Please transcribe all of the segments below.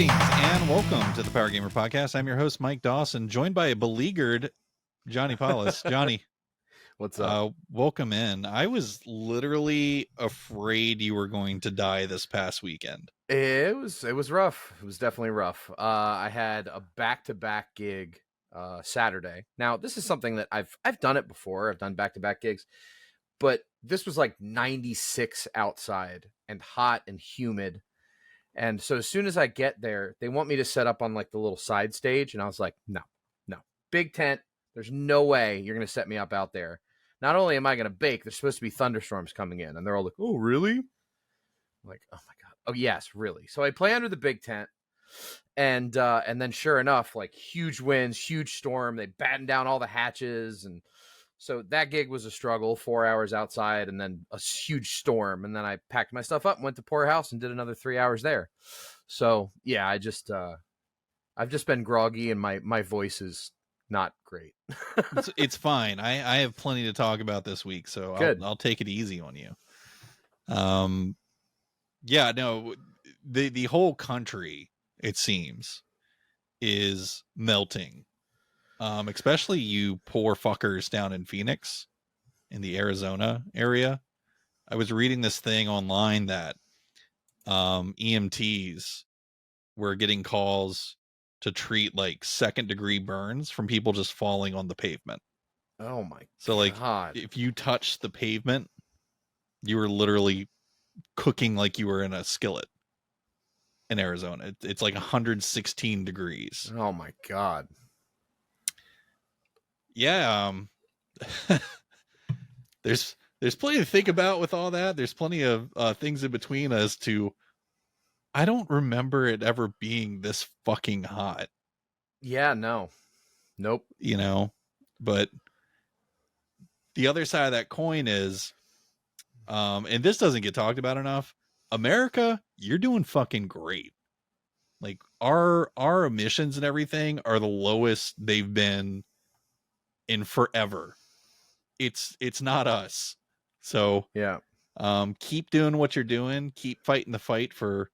Greetings and welcome to the Power Gamer Podcast. I'm your host, Mike Dawson, joined by a beleaguered Johnny Paulus. Johnny, what's up? Welcome in. I was literally afraid you were going to die this past weekend. It was rough. It was definitely rough. I had a back-to-back gig Saturday. Now, this is something that I've done it before. I've done back-to-back gigs, but this was like 96 outside and hot and humid. And so as soon as I get there, they want me to set up on like the little side stage. And I was like, no, big tent. There's no way you're going to set me up out there. Not only am I going to bake, there's supposed to be thunderstorms coming in. And they're all like, oh, really? I'm like, oh my God. Oh yes, really. So I play under the big tent. And then sure enough, like huge winds, huge storm. They batten down all the hatches. And so that gig was a struggle, 4 hours outside and then a huge storm. And then I packed my stuff up and went to Poor House and did another 3 hours there. So yeah, I've just been groggy and my voice is not great. It's fine. I have plenty to talk about this week, so I'll take it easy on you. Yeah, no, the whole country, it seems, is melting. Especially you poor fuckers down in Phoenix, in the Arizona area. I was reading this thing online that EMTs were getting calls to treat like second-degree burns from people just falling on the pavement. Oh my God. So like if you touch the pavement, you were literally cooking like you were in a skillet in Arizona. It's like 116 degrees. Oh my God. Yeah, there's plenty to think about with all that. There's plenty of things in between as to, I don't remember it ever being this fucking hot. Yeah, no. Nope. You know, but the other side of that coin is, and this doesn't get talked about enough, America, you're doing fucking great. Like our emissions and everything are the lowest they've been in forever. It's not us. So yeah. Keep doing what you're doing. Keep fighting the fight for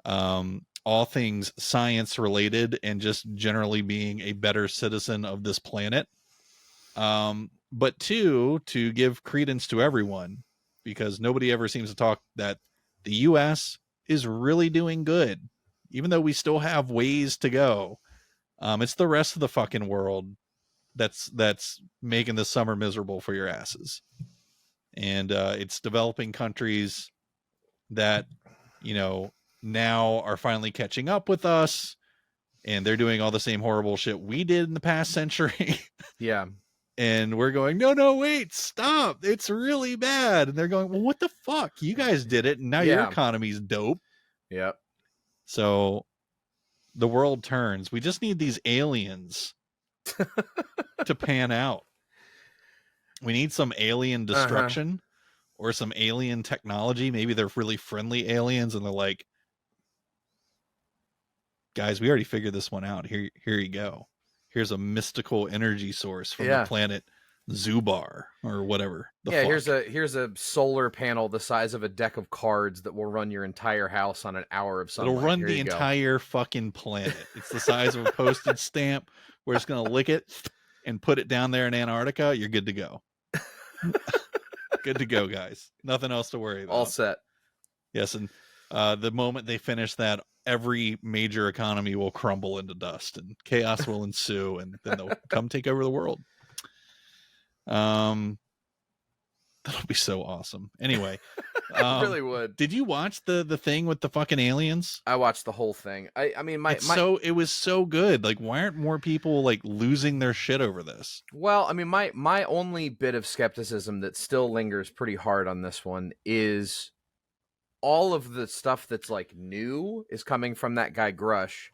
all things science related and just generally being a better citizen of this planet. But two, to give credence to everyone, because nobody ever seems to talk that the US is really doing good, even though we still have ways to go. It's the rest of the fucking world that's making this summer miserable for your asses. And it's developing countries that, you know, now are finally catching up with us, and they're doing all the same horrible shit we did in the past century. Yeah. And we're going, no, wait, stop. It's really bad. And they're going, well, what the fuck? You guys did it, and now your economy's dope. Yep. So the world turns. We just need these aliens to pan out. We need some alien destruction or some alien technology. Maybe they're really friendly aliens and they're like, guys, we already figured this one out. Here you go. Here's a mystical energy source from the planet Zubar or whatever. Here's a solar panel the size of a deck of cards that will run your entire house on an hour of sunlight. It'll run the entire fucking planet. It's the size of a postage stamp. We're just going to lick it and put it down there in Antarctica. You're good to go. Good to go, guys. Nothing else to worry about. All set. Yes, and the moment they finish that, every major economy will crumble into dust and chaos will ensue, and then they'll come take over the world. That'll be so awesome. Anyway, I really would. Did you watch the thing with the fucking aliens? I watched the whole thing. I mean, it was so good. Like, why aren't more people like losing their shit over this? Well, I mean, my only bit of skepticism that still lingers pretty hard on this one is all of the stuff that's like new is coming from that guy Grush.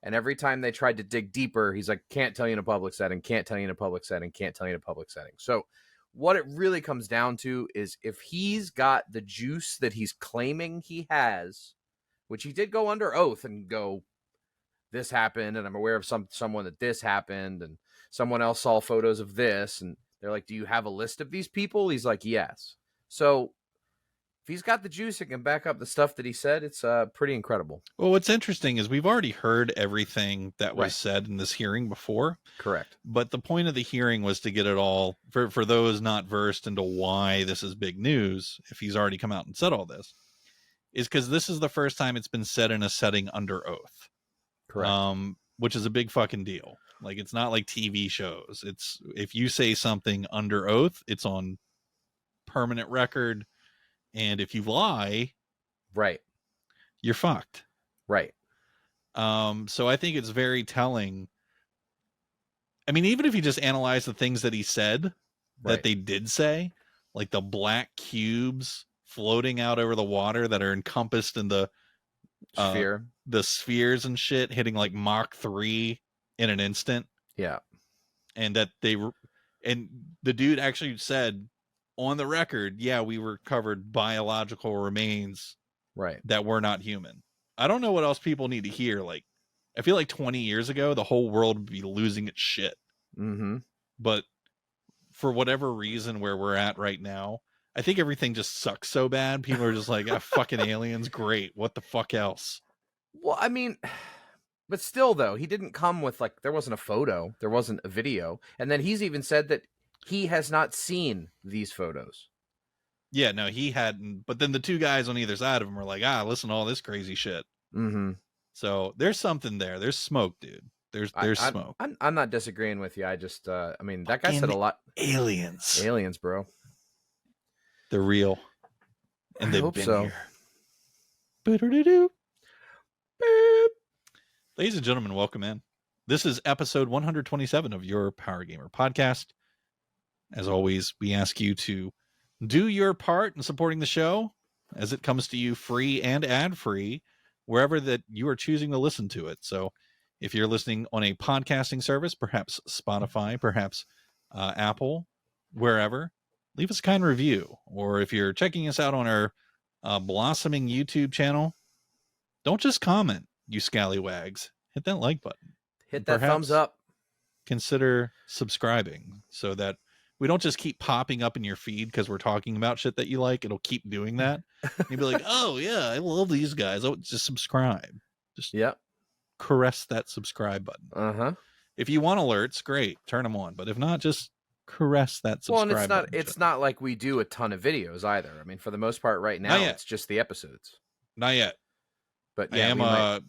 And every time they tried to dig deeper, he's like, can't tell you in a public setting, can't tell you in a public setting, can't tell you in a public setting. So what it really comes down to is if he's got the juice that he's claiming he has, which he did go under oath and go, this happened, and I'm aware of someone that this happened, and someone else saw photos of this, and they're like, do you have a list of these people? He's like, yes. So if he's got the juice and can back up the stuff that he said, it's pretty incredible. Well, what's interesting is we've already heard everything that was Right. said in this hearing before. Correct. But the point of the hearing was to get it all for those not versed into why this is big news. If he's already come out and said all this, is because this is the first time it's been said in a setting under oath. Correct. Which is a big fucking deal. Like, it's not like TV shows. It's if you say something under oath, it's on permanent record. And if you lie, right, you're fucked. Right. So I think it's very telling. I mean, even if you just analyze the things that he said, that they did say, like the black cubes floating out over the water that are encompassed in the sphere, the spheres and shit, hitting like Mach 3 in an instant. Yeah. And that and the dude actually said on the record, yeah, we recovered biological remains that were not human. I don't know what else people need to hear. Like, I feel like 20 years ago, the whole world would be losing its shit. Mm-hmm. But for whatever reason, where we're at right now, I think everything just sucks so bad. People are just like, fucking aliens, great. What the fuck else? Well, I mean, but still, though, he didn't come with, like, there wasn't a photo, there wasn't a video. And then he's even said that he has not seen these photos. Yeah, no, he hadn't. But then the two guys on either side of him were like, listen to all this crazy shit. Mm-hmm. So there's something there. There's smoke, dude. There's smoke. I'm not disagreeing with you. I just, I mean, that guy said a lot. Aliens, bro. They're real. And they've been so. here. Boop. Ladies and gentlemen, welcome in. This is episode 127 of your Power Gamer podcast. As always, we ask you to do your part in supporting the show as it comes to you free and ad-free wherever that you are choosing to listen to it. So if you're listening on a podcasting service, perhaps Spotify, perhaps Apple, wherever, leave us a kind review. Or if you're checking us out on our blossoming YouTube channel, don't just comment, you scallywags. Hit that like button. Hit that thumbs up. Consider subscribing so that we don't just keep popping up in your feed because we're talking about shit that you like. It'll keep doing that. You'll be like, oh, yeah, I love these guys. Oh, just subscribe. Just caress that subscribe button. Uh-huh. If you want alerts, great. Turn them on. But if not, just caress that subscribe button. Well, and it's not like we do a ton of videos either. I mean, for the most part right now, it's just the episodes. Not yet. But yeah, my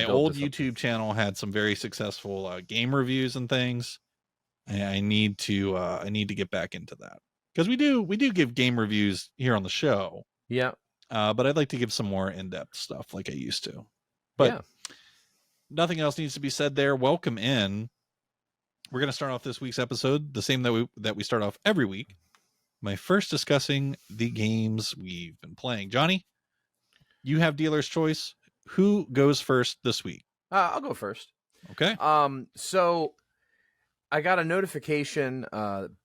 old YouTube channel had some very successful game reviews and things. I need to get back into that because we do give game reviews here on the show. Yeah. But I'd like to give some more in-depth stuff like I used to. But nothing else needs to be said there. Welcome in. We're going to start off this week's episode the same that we start off every week. By first discussing the games we've been playing. Johnny, you have dealer's choice. Who goes first this week? I'll go first. Okay. So I got a notification.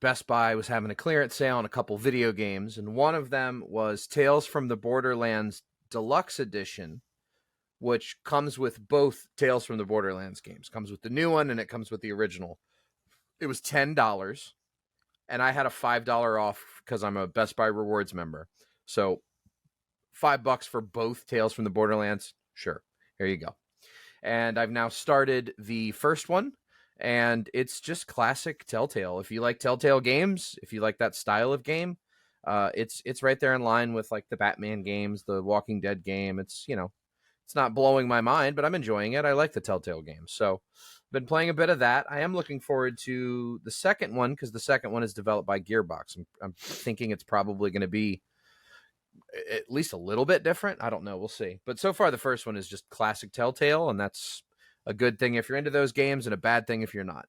Best Buy was having a clearance sale on a couple video games, and one of them was Tales from the Borderlands Deluxe Edition, which comes with both Tales from the Borderlands games. Comes with the new one, and it comes with the original. It was $10, and I had a $5 off because I'm a Best Buy Rewards member. So $5 for both Tales from the Borderlands. Sure. Here you go. And I've now started the first one, and it's just classic Telltale. If you like Telltale games, if you like that style of game, it's right there in line with like the Batman games, the Walking Dead game. It's, it's not blowing my mind, but I'm enjoying it. I like the Telltale games. So I've been playing a bit of that. I am looking forward to the second one because the second one is developed by Gearbox. I'm thinking it's probably going to be at least a little bit different. I don't know. We'll see. But so far, the first one is just classic Telltale, and that's a good thing if you're into those games and a bad thing if you're not.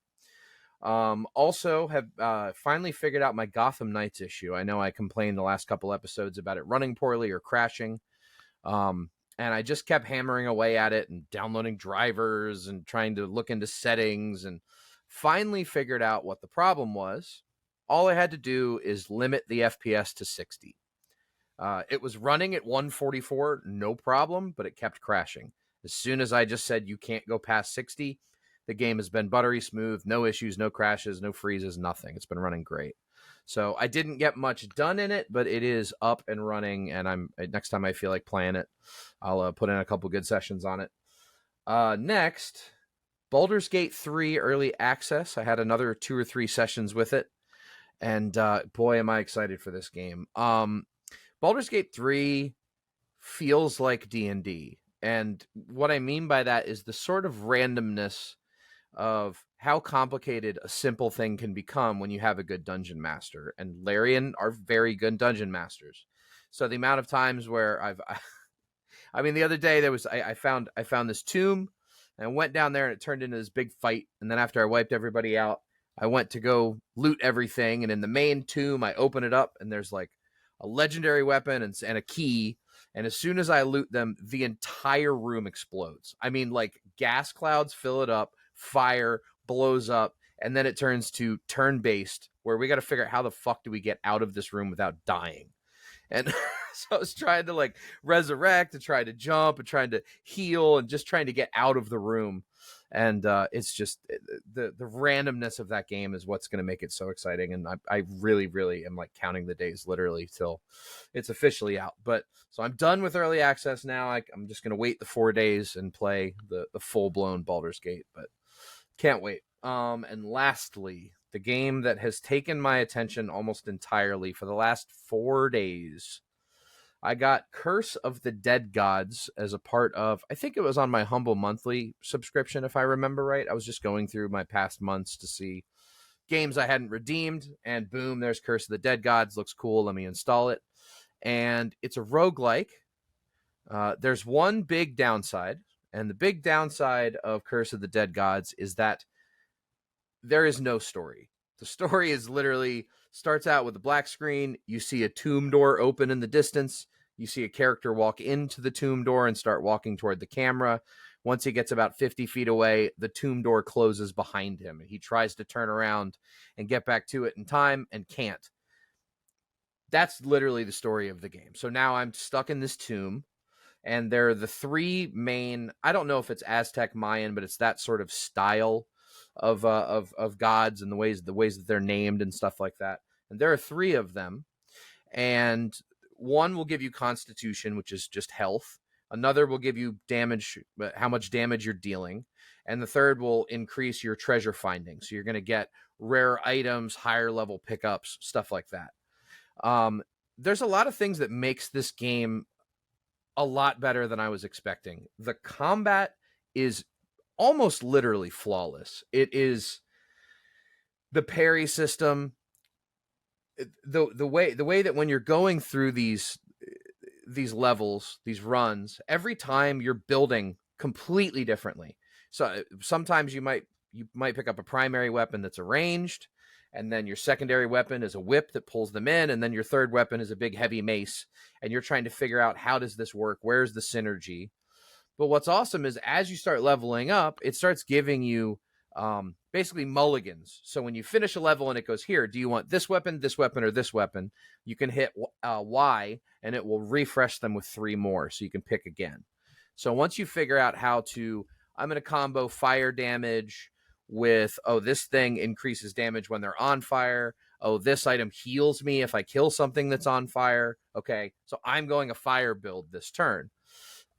Also have finally figured out my Gotham Knights issue. I know I complained the last couple episodes about it running poorly or crashing. And I just kept hammering away at it and downloading drivers and trying to look into settings and finally figured out what the problem was. All I had to do is limit the FPS to 60. It was running at 144, no problem, but it kept crashing. As soon as I just said you can't go past 60, the game has been buttery smooth, no issues, no crashes, no freezes, nothing. It's been running great. So I didn't get much done in it, but it is up and running. And next time I feel like playing it, I'll put in a couple good sessions on it. Next, Baldur's Gate 3 early access. I had another 2 or 3 sessions with it, and boy, am I excited for this game. Baldur's Gate 3 feels like D&D, and what I mean by that is the sort of randomness of how complicated a simple thing can become when you have a good dungeon master, and Larian are very good dungeon masters. So the amount of times where I mean, the other day I found this tomb, and I went down there and it turned into this big fight. And then after I wiped everybody out, I went to go loot everything. And in the main tomb, I open it up and there's like a legendary weapon and a key. And as soon as I loot them, the entire room explodes. I mean, like gas clouds fill it up, fire blows up, and then it turns to turn-based, where we got to figure out how the fuck do we get out of this room without dying. And so I was trying to like resurrect and try to jump and trying to heal and just trying to get out of the room. And it's just the randomness of that game is what's going to make it so exciting. And I really, really am like counting the days literally till it's officially out. But so I'm done with early access now. I'm just going to wait the 4 days and play the full blown Baldur's Gate, but can't wait. And lastly, the game that has taken my attention almost entirely for the last 4 days, I got Curse of the Dead Gods as a part of, I think it was on my Humble Monthly subscription, if I remember right. I was just going through my past months to see games I hadn't redeemed, and boom, there's Curse of the Dead Gods. Looks cool. Let me install it. And it's a roguelike. There's one big downside, and the big downside of Curse of the Dead Gods is that there is no story. The story is literally starts out with a black screen. You see a tomb door open in the distance. You see a character walk into the tomb door and start walking toward the camera. Once he gets about 50 feet away, the tomb door closes behind him. He tries to turn around and get back to it in time and can't. That's literally the story of the game. So now I'm stuck in this tomb, and there are the 3 main, I don't know if it's Aztec Mayan, but it's that sort of style of gods and the ways that they're named and stuff like that. And there are 3 of them, and one will give you constitution, which is just health. Another will give you damage, how much damage you're dealing, and the third will increase your treasure finding. So you're going to get rare items, higher level pickups, stuff like that. There's a lot of things that makes this game a lot better than I was expecting. The combat is almost literally flawless. It is the parry system, the way that when you're going through these levels, these runs, every time you're building completely differently. So sometimes you might pick up a primary weapon that's a ranged, and then your secondary weapon is a whip that pulls them in, and then your third weapon is a big heavy mace, and you're trying to figure out, how does this work? Where's the synergy? But what's awesome is as you start leveling up, it starts giving you basically mulligans. So when you finish a level and it goes, here, do you want this weapon, or this weapon? You can hit Y, and it will refresh them with 3 more, so you can pick again. So once you figure out how to, I'm going to combo fire damage with, this thing increases damage when they're on fire. This item heals me if I kill something that's on fire. Okay, so I'm going a fire build this turn.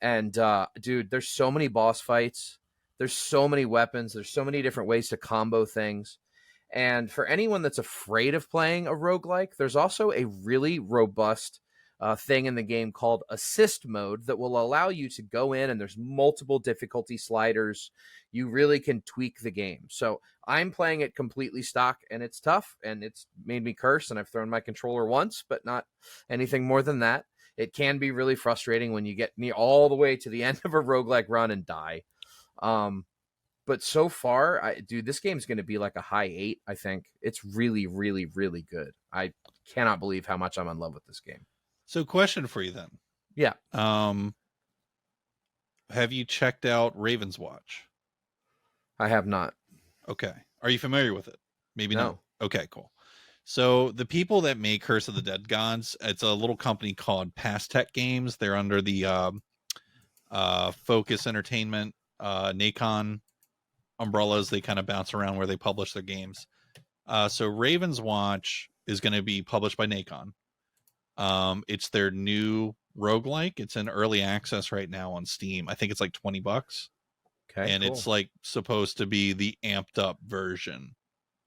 And dude, there's so many boss fights. There's so many weapons. There's so many different ways to combo things. And for anyone that's afraid of playing a roguelike, there's also a really robust thing in the game called assist mode that will allow you to go in, and there's multiple difficulty sliders. You really can tweak the game. So I'm playing it completely stock, and it's tough, and it's made me curse, and I've thrown my controller once, but not anything more than that. It can be really frustrating when you get near all the way to the end of a roguelike run and die. But so far, this game's going to be like a high 8, I think. It's really, really, really good. I cannot believe how much I'm in love with this game. So question for you then. Yeah. Have you checked out Raven's Watch? I have not. Okay. Are you familiar with it? Maybe No. not. Okay, cool. So the people that make Curse of the Dead Gods, it's a little company called Pastech Games. They're under the Focus Entertainment, Nacon umbrellas. They kind of bounce around where they publish their games. So Raven's Watch is going to be published by Nacon. It's their new roguelike. It's in early access right now on Steam. I think it's like $20. Okay, and cool. it's like supposed to be the amped up version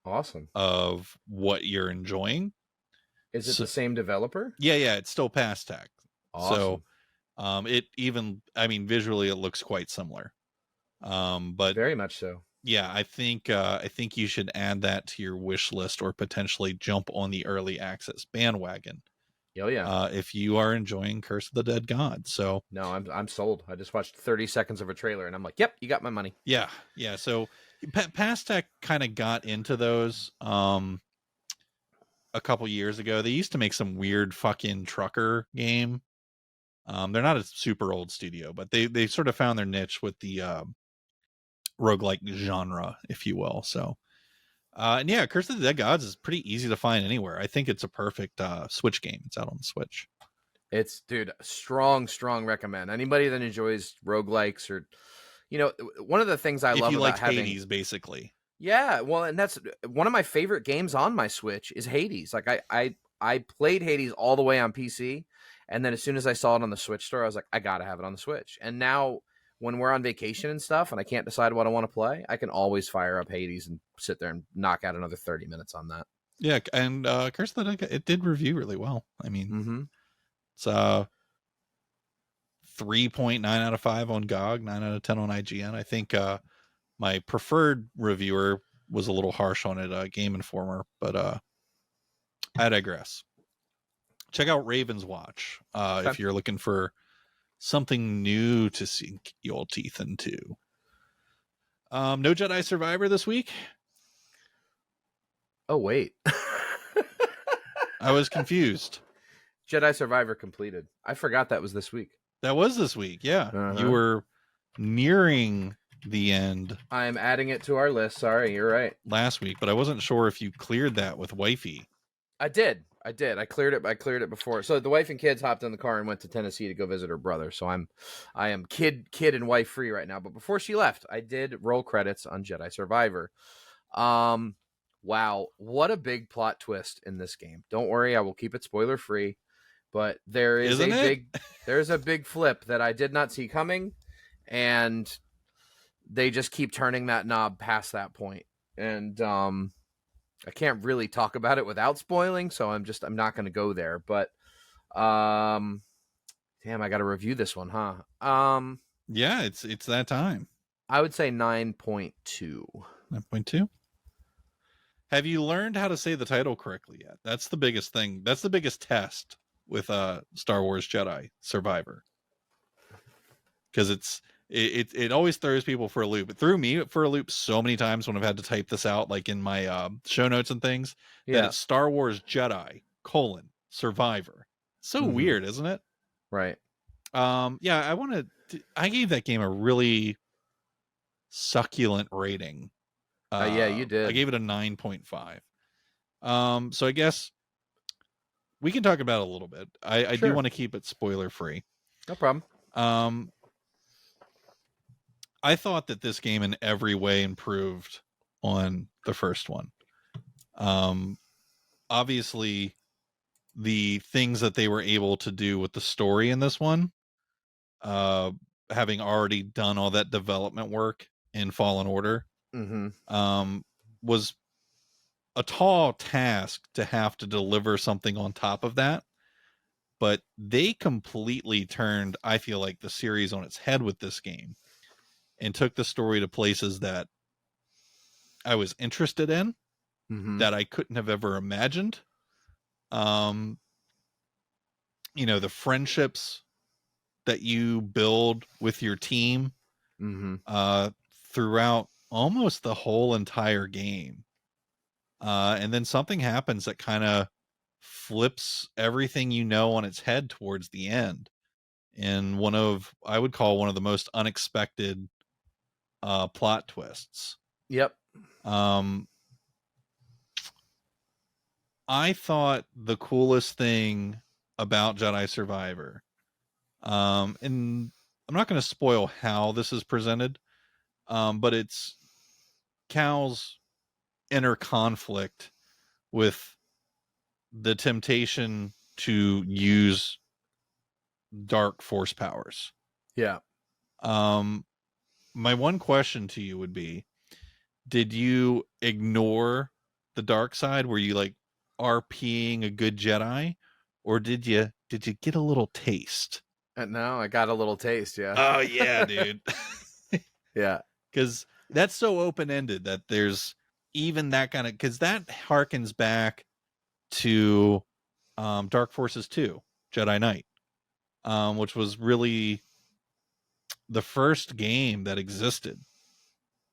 Awesome. of what you're enjoying. Is it the same developer? Yeah, it's still past tech. Awesome. So it even, I mean, visually it looks quite similar. But very much so. Yeah, I think you should add that to your wish list, or potentially jump on the early access bandwagon. Oh yeah. If you are enjoying Curse of the Dead God. So no, I'm sold. I just watched 30 seconds of a trailer and I'm like, yep, you got my money. Yeah. So Past Tech kind of got into those a couple years ago. They used to make some weird fucking trucker game. They're not a super old studio, but they sort of found their niche with the roguelike genre, if you will. So and yeah, Curse of the Dead Gods is pretty easy to find anywhere. I think it's a perfect Switch game. It's out on the Switch. It's, dude, strong recommend. Anybody that enjoys roguelikes, or, one of the things I love about having Hades, basically. Yeah, well, and that's one of my favorite games on my Switch is Hades. Like I played Hades all the way on PC, and then as soon as I saw it on the Switch store, I was like, I gotta have it on the Switch. And now when we're on vacation and stuff and I can't decide what I want to play, I can always fire up Hades and sit there and knock out another 30 minutes on that. Yeah, and Curse of the Dead, it did review really well. I mean, it's 3.9 out of 5 on GOG, 9 out of 10 on IGN. I think my preferred reviewer was a little harsh on it, Game Informer, but I digress. Check out Raven's Watch if you're looking for something new to sink your teeth into. No Jedi Survivor this week. Oh wait. I was confused. Jedi Survivor completed. I forgot that was this week. That was this week, yeah. You were nearing the end. I'm adding it to our list. Sorry, you're right. Last week, but I wasn't sure if you cleared that with wifey. I did. I cleared it before. So the wife and kids hopped in the car and went to Tennessee to go visit her brother. So I am kid and wife free right now. But before she left, I did roll credits on Jedi Survivor. Wow, what a big plot twist in this game. Don't worry, I will keep it spoiler free. But there is there's a big flip that I did not see coming, and they just keep turning that knob past that point. And I can't really talk about it without spoiling, so I'm not going to go there. But damn, I got to review this one, huh? Yeah, it's that time. I would say 9.2. 9.2. Have you learned how to say the title correctly yet? That's the biggest thing. That's the biggest test with Star Wars Jedi Survivor, because it always throws people for a loop. It threw me for a loop so many times when I've had to type this out, like in my show notes and things. Yeah, that it's Star Wars Jedi : Survivor. So weird, isn't it? Right. Yeah, I gave that game a really succulent rating. Yeah, you did. I gave it a 9.5. So I guess we can talk about it a little bit. I do want to keep it spoiler free. No problem. I thought that this game in every way improved on the first one. Obviously, the things that they were able to do with the story in this one, having already done all that development work in Fallen Order, was a tall task to have to deliver something on top of that. But they completely turned, I feel like, the series on its head with this game, and took the story to places that I was interested in, that I couldn't have ever imagined. The friendships that you build with your team throughout almost the whole entire game. And then something happens that kind of flips everything on its head towards the end. In I would call one of the most unexpected plot twists. Yep. I thought the coolest thing about Jedi Survivor, and I'm not going to spoil how this is presented, but it's Cal's inner conflict with the temptation to use dark force powers. Yeah. My one question to you would be, did you ignore the dark side? Were you like RPing a good Jedi, or did you get a little taste? No, I got a little taste. Yeah. Oh yeah, dude. Yeah. Because that's so open-ended that there's even that kind of, because that harkens back to Dark Forces 2, Jedi Knight, which was really the first game that existed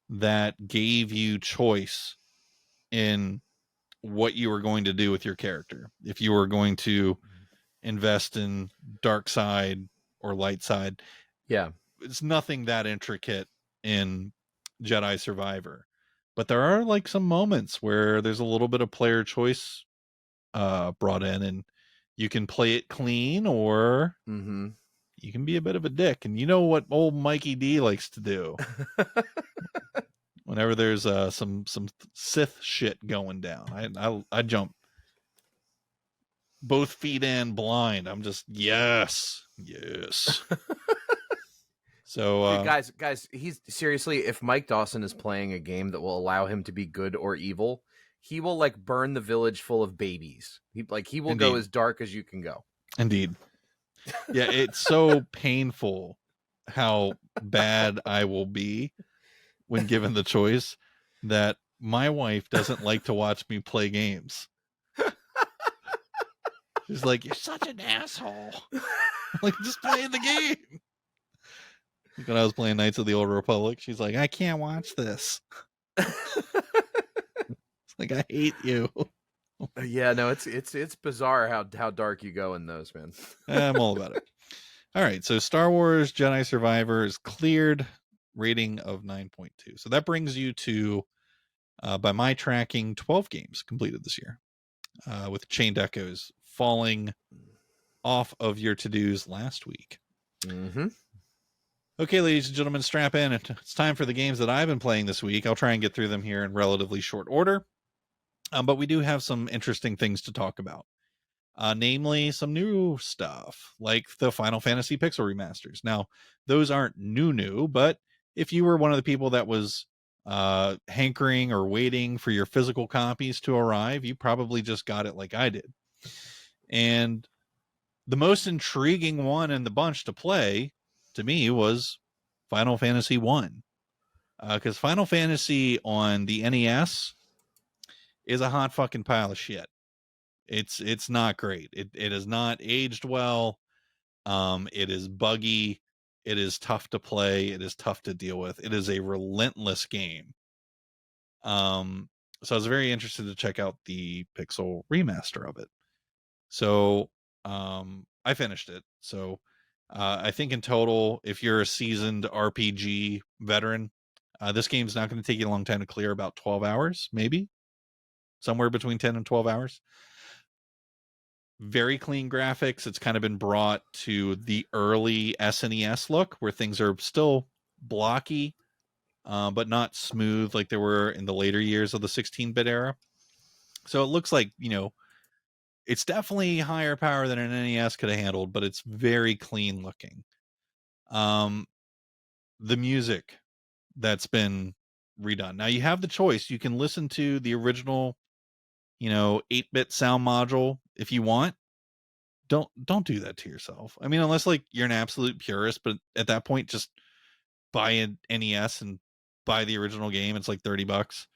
that gave you choice in what you were going to do with your character. If you were going to invest in dark side or light side. Yeah. It's nothing that intricate in Jedi Survivor. But there are like some moments where there's a little bit of player choice brought in, and you can play it clean, or you can be a bit of a dick. And you know what old Mikey D likes to do whenever there's some Sith shit going down. I jump both feet in blind. I'm just yes. So dude, guys, he's seriously, if Mike Dawson is playing a game that will allow him to be good or evil, he will like burn the village full of babies. He will Indeed. go as dark as you can go. Indeed. Yeah, it's so painful how bad I will be when given the choice that my wife doesn't like to watch me play games. She's like, "You're such an asshole." I'm like, just playing the game. Like when I was playing Knights of the Old Republic, she's like, "I can't watch this." It's like, I hate you. Yeah, no, it's bizarre how dark you go in those, man. I'm all about it. All right, so Star Wars Jedi Survivor is cleared, rating of 9.2. So that brings you to, by my tracking, 12 games completed this year, with Chained Echoes falling off of your to-dos last week. Okay, ladies and gentlemen, strap in. It's time for the games that I've been playing this week. I'll try and get through them here in relatively short order, but we do have some interesting things to talk about. Namely some new stuff like the Final Fantasy Pixel remasters. Now, those aren't new, but if you were one of the people that was hankering or waiting for your physical copies to arrive, you probably just got it like I did. And the most intriguing one in the bunch to play to me was Final Fantasy 1. Because Final Fantasy on the NES is a hot fucking pile of shit. It's not great. It has not aged well. It is buggy. It is tough to play. It is tough to deal with. It is a relentless game. So I was very interested to check out the Pixel remaster of it. So I finished it. So I think in total, if you're a seasoned RPG veteran, this game's not going to take you a long time to clear, about 12 hours, maybe somewhere between 10 and 12 hours. Very clean graphics. It's kind of been brought to the early SNES look where things are still blocky, but not smooth like they were in the later years of the 16-bit era. So it looks like, it's definitely higher power than an NES could have handled, but it's very clean looking. The music that's been redone. Now you have the choice. You can listen to the original, 8-bit sound module if you want. Don't do that to yourself. I mean, unless like you're an absolute purist, but at that point, just buy an NES and buy the original game. It's like $30,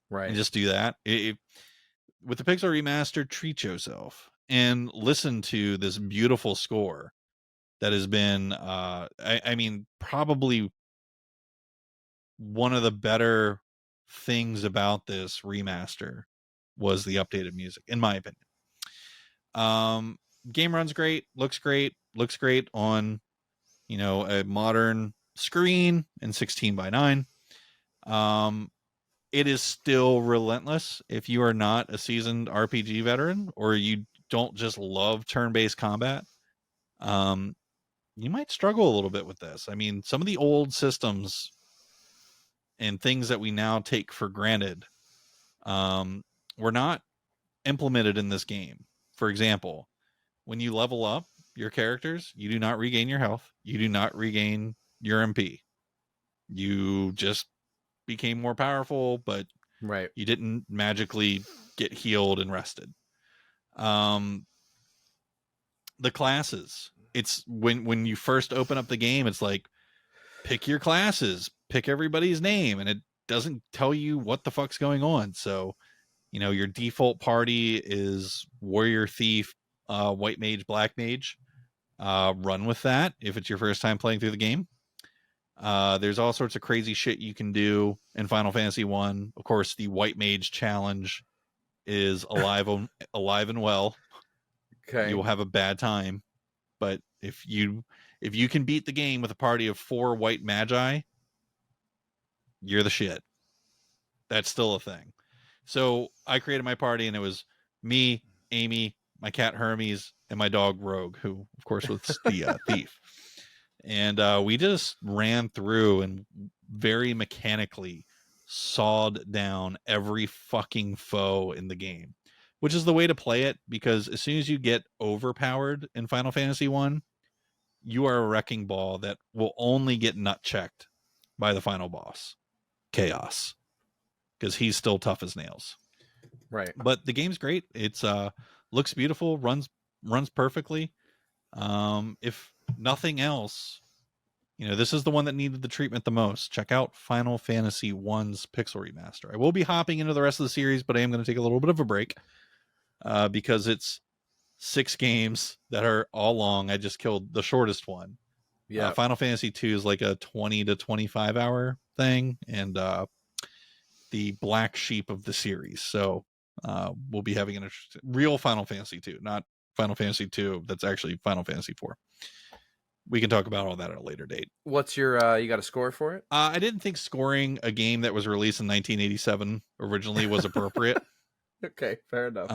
right? And just do that. With the Pixel remaster, treat yourself and listen to this beautiful score that has been, I mean, probably one of the better things about this remaster was the updated music, in my opinion. Game runs great, looks great on, a modern screen in 16:9. It is still relentless. If you are not a seasoned RPG veteran, or you don't just love turn-based combat, you might struggle a little bit with this. I mean, some of the old systems and things that we now take for granted, were not implemented in this game. for example, when you level up your characters, you do not regain your health. You do not regain your MP. You just became more powerful, but Right. you didn't magically get healed and rested. The classes, it's when you first open up the game, it's like, pick your classes, pick everybody's name, and it doesn't tell you what the fuck's going on. So, your default party is warrior, thief, white mage, black mage. Run with that if it's your first time playing through the game. There's all sorts of crazy shit you can do in Final Fantasy 1. Of course, the white mage challenge is alive and well. Okay. You will have a bad time, but if you can beat the game with a party of 4 white magi, you're the shit. That's still a thing. So I created my party, and it was me, Amy, my cat Hermes, and my dog Rogue, who of course was the thief. And we just ran through and very mechanically sawed down every fucking foe in the game, which is the way to play it, because as soon as you get overpowered in Final Fantasy 1, you are a wrecking ball that will only get nut checked by the final boss, Chaos, because he's still tough as nails. Right. But the game's great. It's looks beautiful, runs perfectly. If nothing else, this is the one that needed the treatment the most. Check out Final Fantasy 1's Pixel Remaster. I will be hopping into the rest of the series, but I am going to take a little bit of a break because it's 6 games that are all long. I just killed the shortest one. Yeah. Final Fantasy 2 is like a 20 to 25 hour thing, and the black sheep of the series. So we'll be having an real Final Fantasy 2, not Final Fantasy 2 that's actually Final Fantasy 4. We can talk about all that at a later date. What's your you got a score for it? I didn't think scoring a game that was released in 1987 originally was appropriate. Okay, fair enough.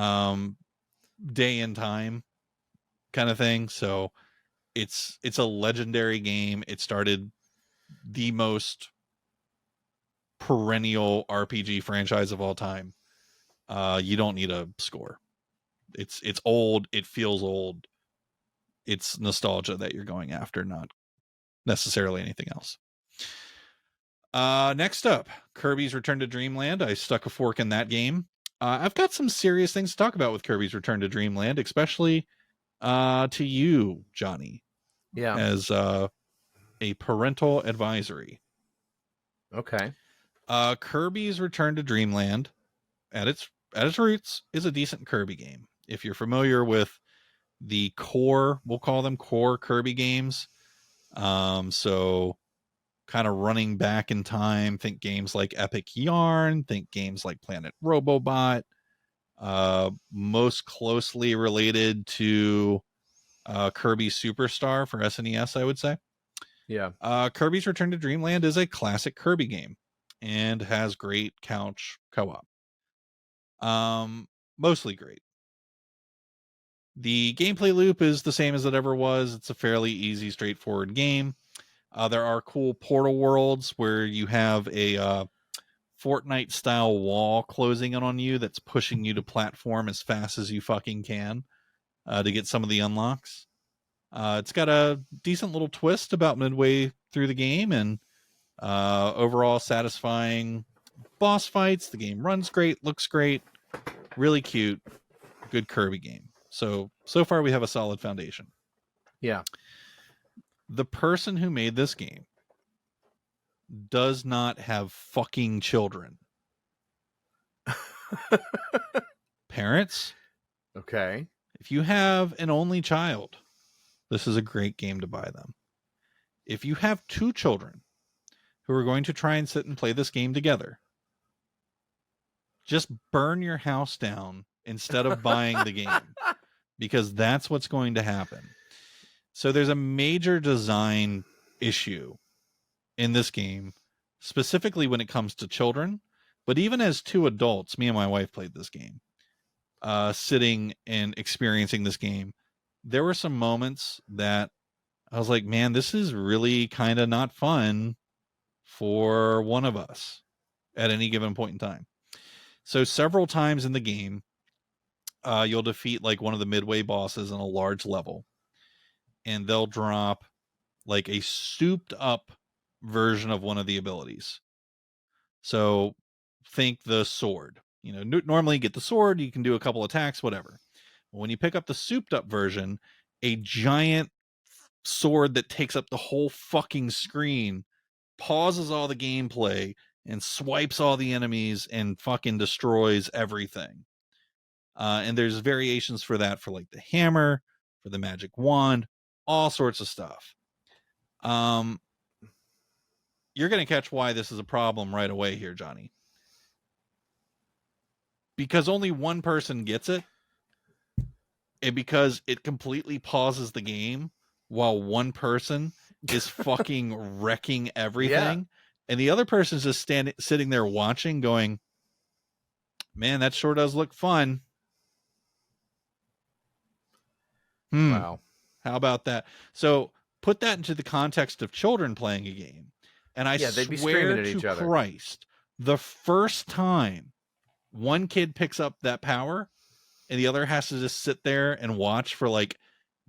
Day and time kind of thing. So it's a legendary game. It started the most perennial RPG franchise of all time. You don't need a score. It's old. It feels old. It's nostalgia that you're going after, not necessarily anything else. Next up, Kirby's Return to Dreamland. I stuck a fork in that game. I've got some serious things to talk about with Kirby's Return to Dreamland, especially to you, Johnny. Yeah. As a parental advisory. Okay. Kirby's Return to Dreamland, at its roots, is a decent Kirby game. If you're familiar with the core, we'll call them core Kirby games. So kind of running back in time, think games like Epic Yarn, think games like Planet Robobot, most closely related to Kirby Superstar for SNES, I would say. Yeah. Kirby's Return to Dreamland is a classic Kirby game and has great couch co-op. Mostly great. The gameplay loop is the same as it ever was. It's a fairly easy, straightforward game. There are cool portal worlds where you have a Fortnite-style wall closing in on you that's pushing you to platform as fast as you fucking can to get some of the unlocks. It's got a decent little twist about midway through the game, and overall satisfying boss fights. The game runs great, looks great, really cute, good Kirby game. So far we have a solid foundation. Yeah. The person who made this game does not have fucking children. Parents, Okay. if you have an only child, this is a great game to buy them. If you have 2 children who are going to try and sit and play this game together, just burn your house down instead of buying the game, because that's what's going to happen. So there's a major design issue in this game, specifically when it comes to children, but even as 2 adults, me and my wife played this game, sitting and experiencing this game, there were some moments that I was like, man, this is really kind of not fun for one of us at any given point in time. So several times in the game, you'll defeat like one of the midway bosses in a large level, and they'll drop like a souped up version of one of the abilities. So think the sword. You know, normally you get the sword, you can do a couple attacks, whatever. But when you pick up the souped up version, a giant sword that takes up the whole fucking screen pauses all the gameplay and swipes all the enemies and fucking destroys everything. And there's variations for that for like the hammer, for the magic wand, all sorts of stuff. You're going to catch why this is a problem right away here, Johnny. Because only one person gets it, and because it completely pauses the game while one person is fucking wrecking everything, and the other person's just sitting there watching, going, "Man, that sure does look fun." Wow. How about that? So put that into the context of children playing a game, and I they'd be swear screaming at to each other. Christ, the first time one kid picks up that power and the other has to just sit there and watch for like,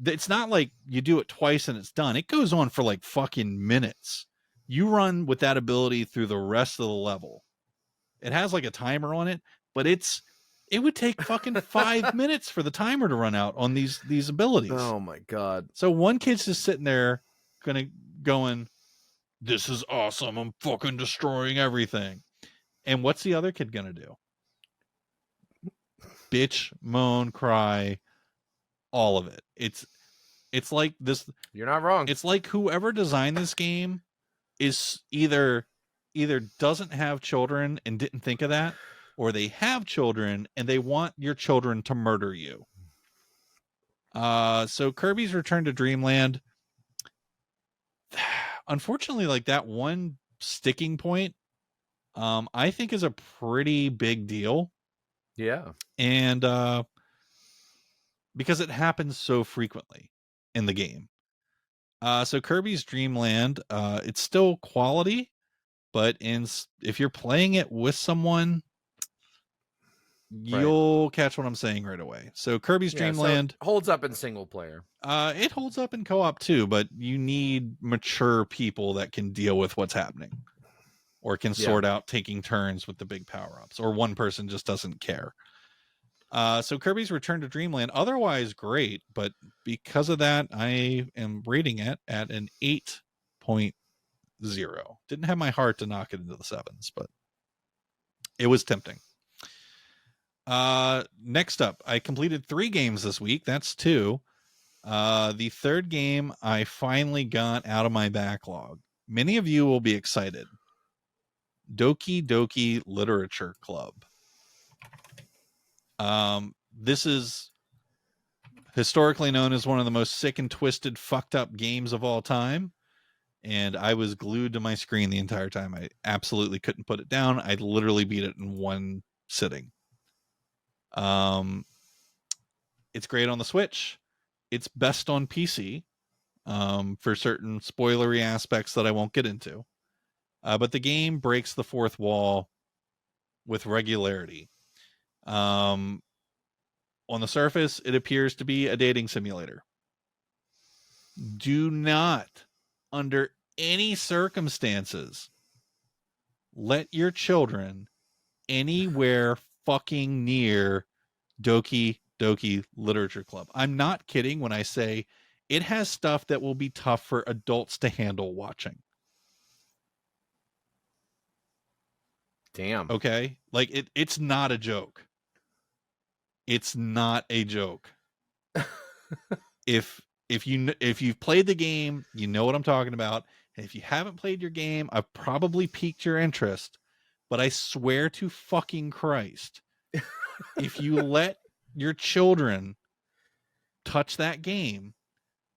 it's not like you do it twice and it's done. It goes on for like fucking minutes. You run with that ability through the rest of the level. It has like a timer on it, but it would take fucking 5 minutes for the timer to run out on these abilities. Oh my God. So one kid's just sitting there going, "This is awesome. I'm fucking destroying everything." And what's the other kid gonna do? Bitch, moan, cry, all of it. It's like this. You're not wrong. It's like whoever designed this game is either doesn't have children and didn't think of that, or they have children and they want your children to murder you. So Kirby's Return to Dreamland, unfortunately, like that one sticking point, I think is a pretty big deal. Yeah. And because it happens so frequently in the game. So Kirby's Dreamland, it's still quality, but if you're playing it with someone, you'll catch what I'm saying right away. So Kirby's Dreamland holds up in single player. It holds up in co-op too, but you need mature people that can deal with what's happening, or can sort out taking turns with the big power-ups, or one person just doesn't care. So Kirby's Return to Dreamland, otherwise great, but because of that, I am rating it at an 8.0. Didn't have my heart to knock it into the 7s, but it was tempting. Next up, I completed 3 games this week. That's 2. The third game I finally got out of my backlog. Many of you will be excited. Doki Literature Club. This is historically known as one of the most sick and twisted, fucked up games of all time. And I was glued to my screen the entire time. I absolutely couldn't put it down. I literally beat it in one sitting. It's great on the Switch. It's best on PC, for certain spoilery aspects that I won't get into. But the game breaks the fourth wall with regularity. On the surface, it appears to be a dating simulator. Do not, under any circumstances, let your children anywhere fucking near Doki Literature Club. I'm not kidding when I say it has stuff that will be tough for adults to handle watching. Damn. Okay? Like it's not a joke. It's not a joke. If you've played the game, you know what I'm talking about. And if you haven't played your game, I've probably piqued your interest. But I swear to fucking Christ, if you let your children touch that game,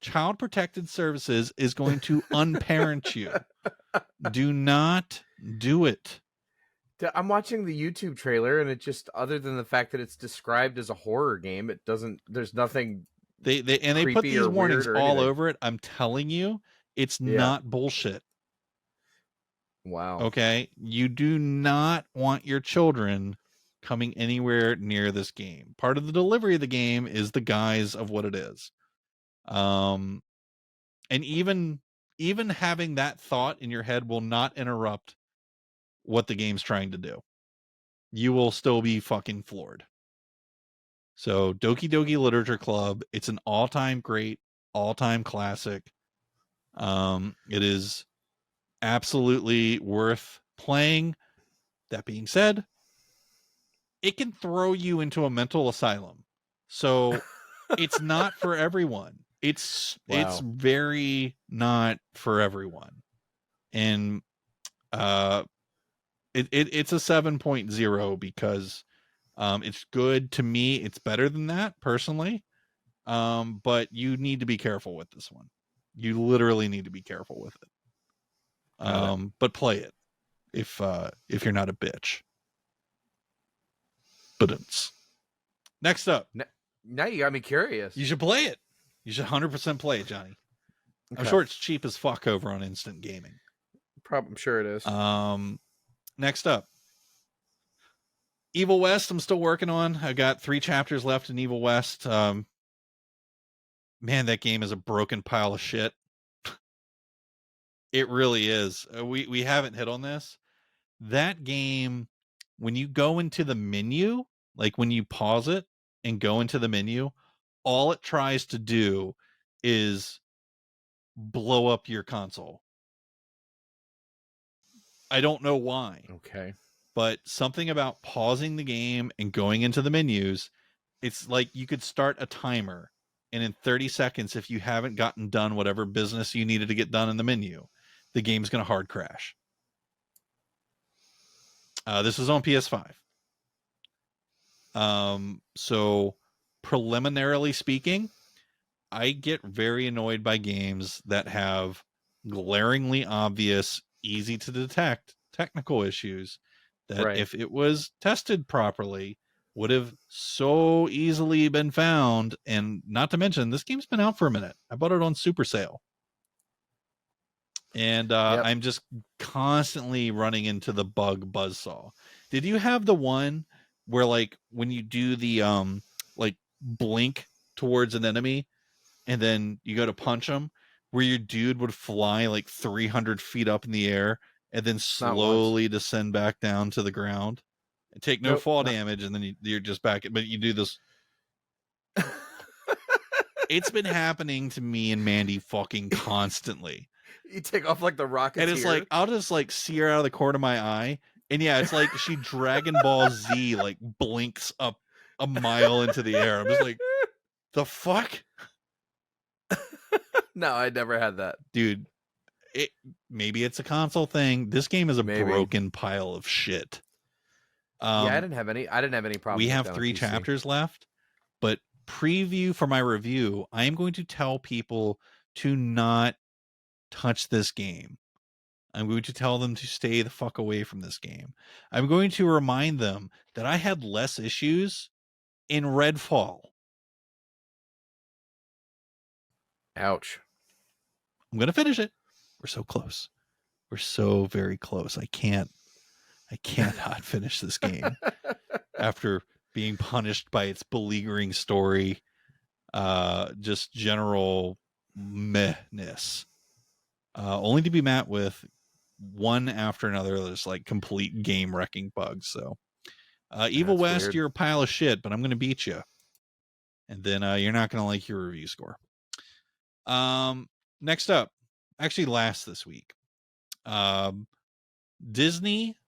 Child Protective Services is going to unparent you. Do not do it. I'm watching the YouTube trailer, and it just, other than the fact that it's described as a horror game, it doesn't, there's nothing. They put these warnings all over it. I'm telling you, it's not bullshit. Wow. Okay? You do not want your children coming anywhere near this game. Part of the delivery of the game is the guise of what it is. And even having that thought in your head will not interrupt what the game's trying to do. You will still be fucking floored. So Doki Doki Literature Club, it's an all-time great, all-time classic. It is absolutely worth playing. That being said, it can throw you into a mental asylum. So it's not for everyone. It's very not for everyone. And it's a 7.0 because it's good. To me, it's better than that personally. But you need to be careful with this one. You literally need to be careful with it. But play it if you're not a bitch. But it's next up. Now you got me curious. You should play it. You should 100% play it, Johnny. Okay. I'm sure it's cheap as fuck over on Instant Gaming. I'm sure it is. Next up, Evil West. I'm still working on. I got 3 chapters left in Evil West. Man, that game is a broken pile of shit. It really is. We haven't hit on this. That game, when you go into the menu, like when you pause it and go into the menu, all it tries to do is blow up your console. I don't know why. Okay. But something about pausing the game and going into the menus, it's like you could start a timer, and in 30 seconds, if you haven't gotten done whatever business you needed to get done in the menu, the game's going to hard crash. This is on PS5. So preliminarily speaking, I get very annoyed by games that have glaringly obvious, easy to detect technical issues that if it was tested properly would have so easily been found. And not to mention, this game's been out for a minute. I bought it on super sale. And I'm just constantly running into the bug buzzsaw. Did you have the one where, like, when you do the like blink towards an enemy and then you go to punch them, where your dude would fly like 300 feet up in the air and then slowly descend back down to the ground and take no fall damage, and then you're just back. But you do this. It's been happening to me and Mandy fucking constantly. You take off like the Rocketeer. And it's like, I'll just like see her out of the corner of my eye. And yeah, it's like she Dragon Ball Z like blinks up a mile into the air. I'm just like, the fuck? No, I never had that. Dude, maybe it's a console thing. This game is a broken pile of shit. I didn't have any problem. We have 3 chapters left, but preview for my review, I am going to tell people to not touch this game. I'm going to tell them to stay the fuck away from this game. I'm going to remind them that I had less issues in Redfall. Ouch. I'm going to finish it. We're so close. We're so very close. I cannot finish this game after being punished by its beleaguering story, just general mehness. Only to be met with one after another, there's like complete game wrecking bugs. So, Evil West, you're a pile of shit, but I'm going to beat you. And then you're not going to like your review score. Next up, actually last this week, Disney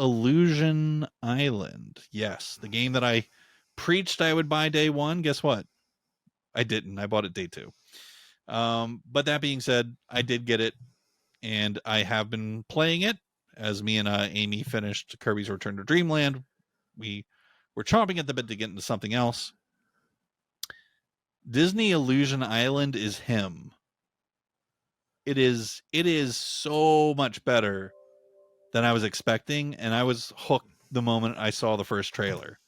Illusion Island. Yes, the game that I preached I would buy day 1. Guess what? I didn't. I bought it day 2. But that being said, I did get it, and I have been playing it as me and Amy finished Kirby's Return to Dreamland. We were chomping at the bit to get into something else. Disney Illusion Island is him. It is so much better than I was expecting, and I was hooked the moment I saw the first trailer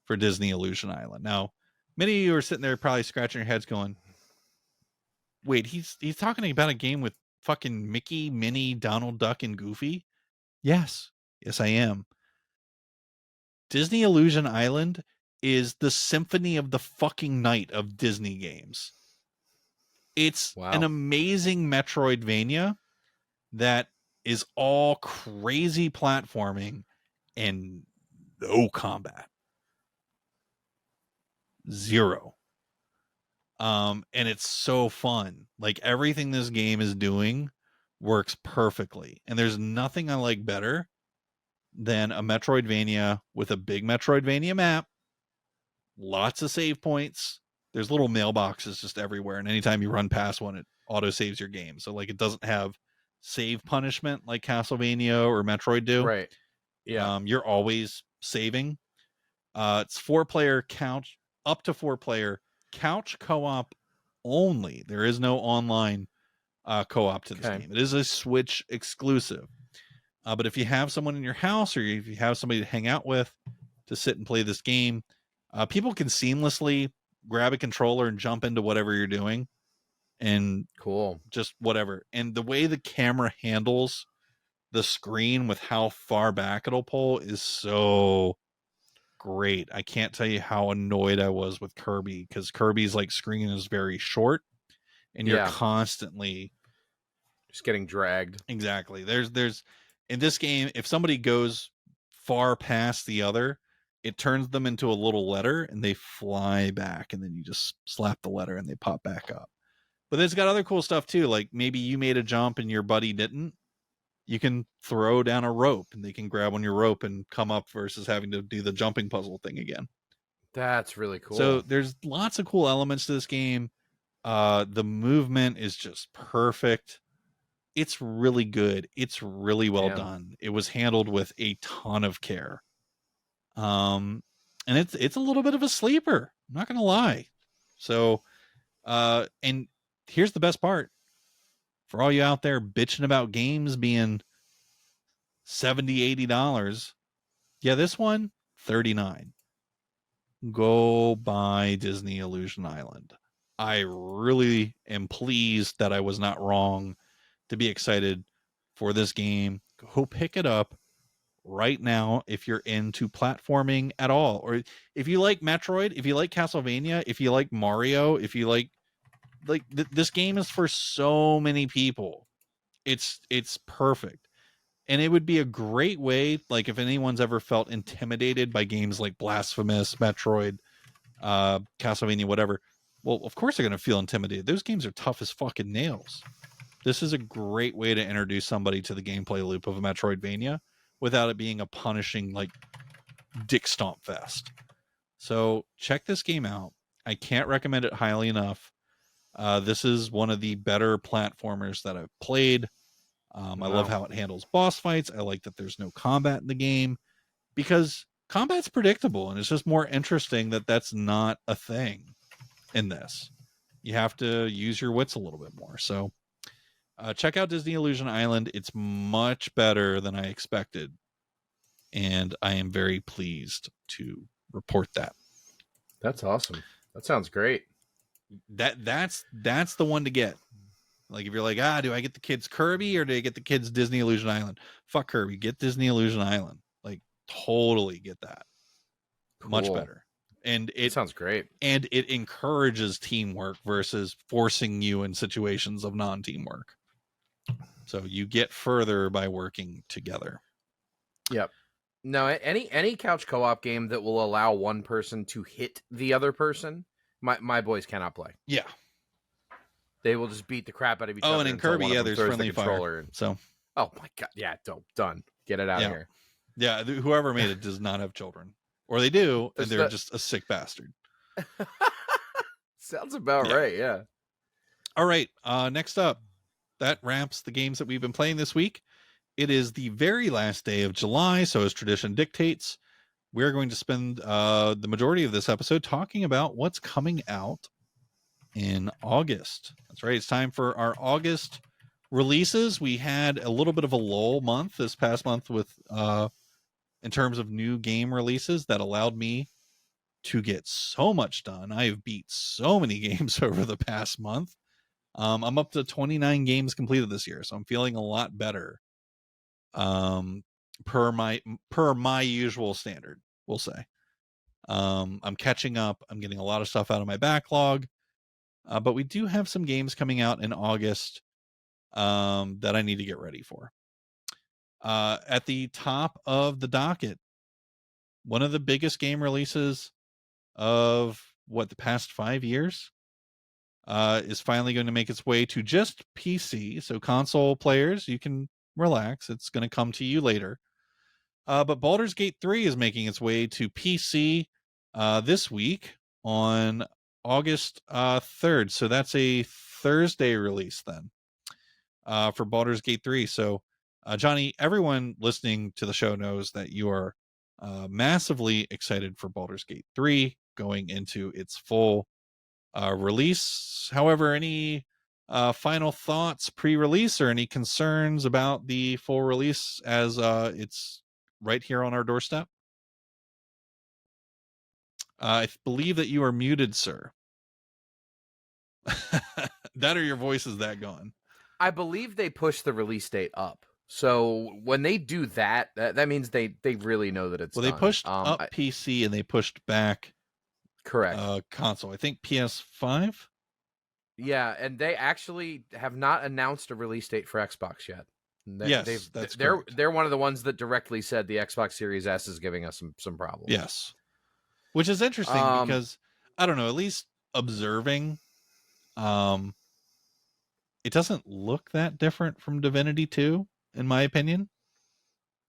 for Disney Illusion Island. Now, many of you are sitting there probably scratching your heads going, wait, he's talking about a game with fucking Mickey, Minnie, Donald Duck, and Goofy? Yes, I am. Disney Illusion Island is the symphony of the fucking night of Disney games. It's an amazing Metroidvania that is all crazy platforming and no combat. Zero. And it's so fun. Like, everything this game is doing works perfectly. And there's nothing I like better than a Metroidvania with a big Metroidvania map, lots of save points. There's little mailboxes just everywhere, and anytime you run past one, it auto saves your game. So like, it doesn't have save punishment like Castlevania or Metroid do. Right. Yeah. You're always saving. It's 4-player couch, up to 4-player couch co-op only. There is no online co-op to this game. It is a Switch exclusive. But if you have someone in your house, or if you have somebody to hang out with to sit and play this game, people can seamlessly grab a controller and jump into whatever you're doing, and just whatever. And the way the camera handles the screen with how far back it'll pull is so great. I can't tell you how annoyed I was with Kirby, because Kirby's like screen is very short, and you're constantly just getting dragged. Exactly. There's in this game, if somebody goes far past the other, it turns them into a little letter and they fly back, and then you just slap the letter and they pop back up. But it's got other cool stuff too. Like, maybe you made a jump and your buddy didn't. You can throw down a rope and they can grab on your rope and come up, versus having to do the jumping puzzle thing again. That's really cool. So there's lots of cool elements to this game. The movement is just perfect. It's really good. It's really well done. It was handled with a ton of care. And it's a little bit of a sleeper, I'm not gonna lie. So and here's the best part. For all you out there bitching about games being $70-$80, yeah, this one $39. Go buy Disney Illusion Island. I really am pleased that I was not wrong to be excited for this game. Go pick it up right now if you're into platforming at all, or if you like Metroid, if you like Castlevania, if you like Mario, if you like this game is for so many people. It's perfect. And it would be a great way, like, if anyone's ever felt intimidated by games like Blasphemous, Metroid, Castlevania, whatever, well, of course they're going to feel intimidated. Those games are tough as fucking nails. This is a great way to introduce somebody to the gameplay loop of a Metroidvania without it being a punishing, like, dick stomp fest. So check this game out. I can't recommend it highly enough. This is one of the better platformers that I've played. I love how it handles boss fights. I like that there's no combat in the game, because combat's predictable, and it's just more interesting that that's not a thing in this. You have to use your wits a little bit more. So check out Disney Illusion Island. It's much better than I expected, and I am very pleased to report that. That's awesome. That sounds great. That's the one to get. Like, if you're like, do I get the kids Kirby or do I get the kids Disney Illusion Island? Fuck Kirby. Get Disney Illusion Island. Like, totally get that. Cool. Much better. And it sounds great. And it encourages teamwork versus forcing you in situations of non-teamwork. So you get further by working together. Yep. No, any couch co-op game that will allow one person to hit the other person, my boys cannot play. Yeah. They will just beat the crap out of each other. Oh, and in Kirby, there's friendly fire. So, oh my god, yeah, done. Get it out of here. Yeah, whoever made it does not have children, or they do, and they're just a sick bastard. Sounds about right. Yeah. All right. Next up, that wraps the games that we've been playing this week. It is the very last day of July, so as tradition dictates, we're going to spend the majority of this episode talking about what's coming out in August. That's right. It's time for our August releases. We had a little bit of a lull month this past month with in terms of new game releases that allowed me to get so much done. I have beat so many games over the past month. I'm up to 29 games completed this year, so I'm feeling a lot better per my usual standard, we'll say. I'm catching up. I'm getting a lot of stuff out of my backlog. But we do have some games coming out in August that I need to get ready for. At the top of the docket, one of the biggest game releases of the past 5 years is finally going to make its way to just PC. So console players, you can relax. It's going to come to you later. But Baldur's Gate 3 is making its way to PC this week on August 3rd. So that's a Thursday release then for Baldur's Gate 3. So, Johnny, everyone listening to the show knows that you are massively excited for Baldur's Gate 3 going into its full release. However, any final thoughts pre-release or any concerns about the full release as it's right here on our doorstep? I believe that you are muted, sir. That or your voice is that gone. I believe they pushed the release date up. So when they do that, that means they really know that it's well. They done. pushed up PC and they pushed back correct console. I think PS5. Yeah, and they actually have not announced a release date for Xbox yet. Yes, they're one of the ones that directly said the Xbox Series S is giving us some problems. Yes, which is interesting because I don't know. At least observing, it doesn't look that different from Divinity 2, in my opinion.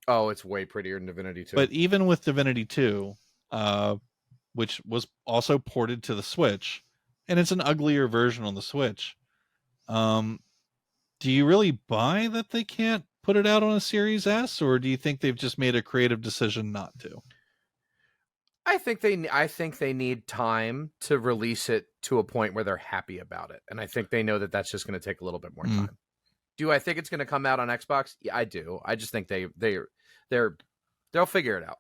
Oh, it's way prettier than Divinity 2. But even with Divinity 2, which was also ported to the Switch, and it's an uglier version on the Switch, do you really buy that they can't put it out on a Series S, or do you think they've just made a creative decision not to? I think they need time to release it to a point where they're happy about it, and I think they know that that's just going to take a little bit more time. Do I think it's going to come out on Xbox? Yeah, I do. I just think they'll figure it out.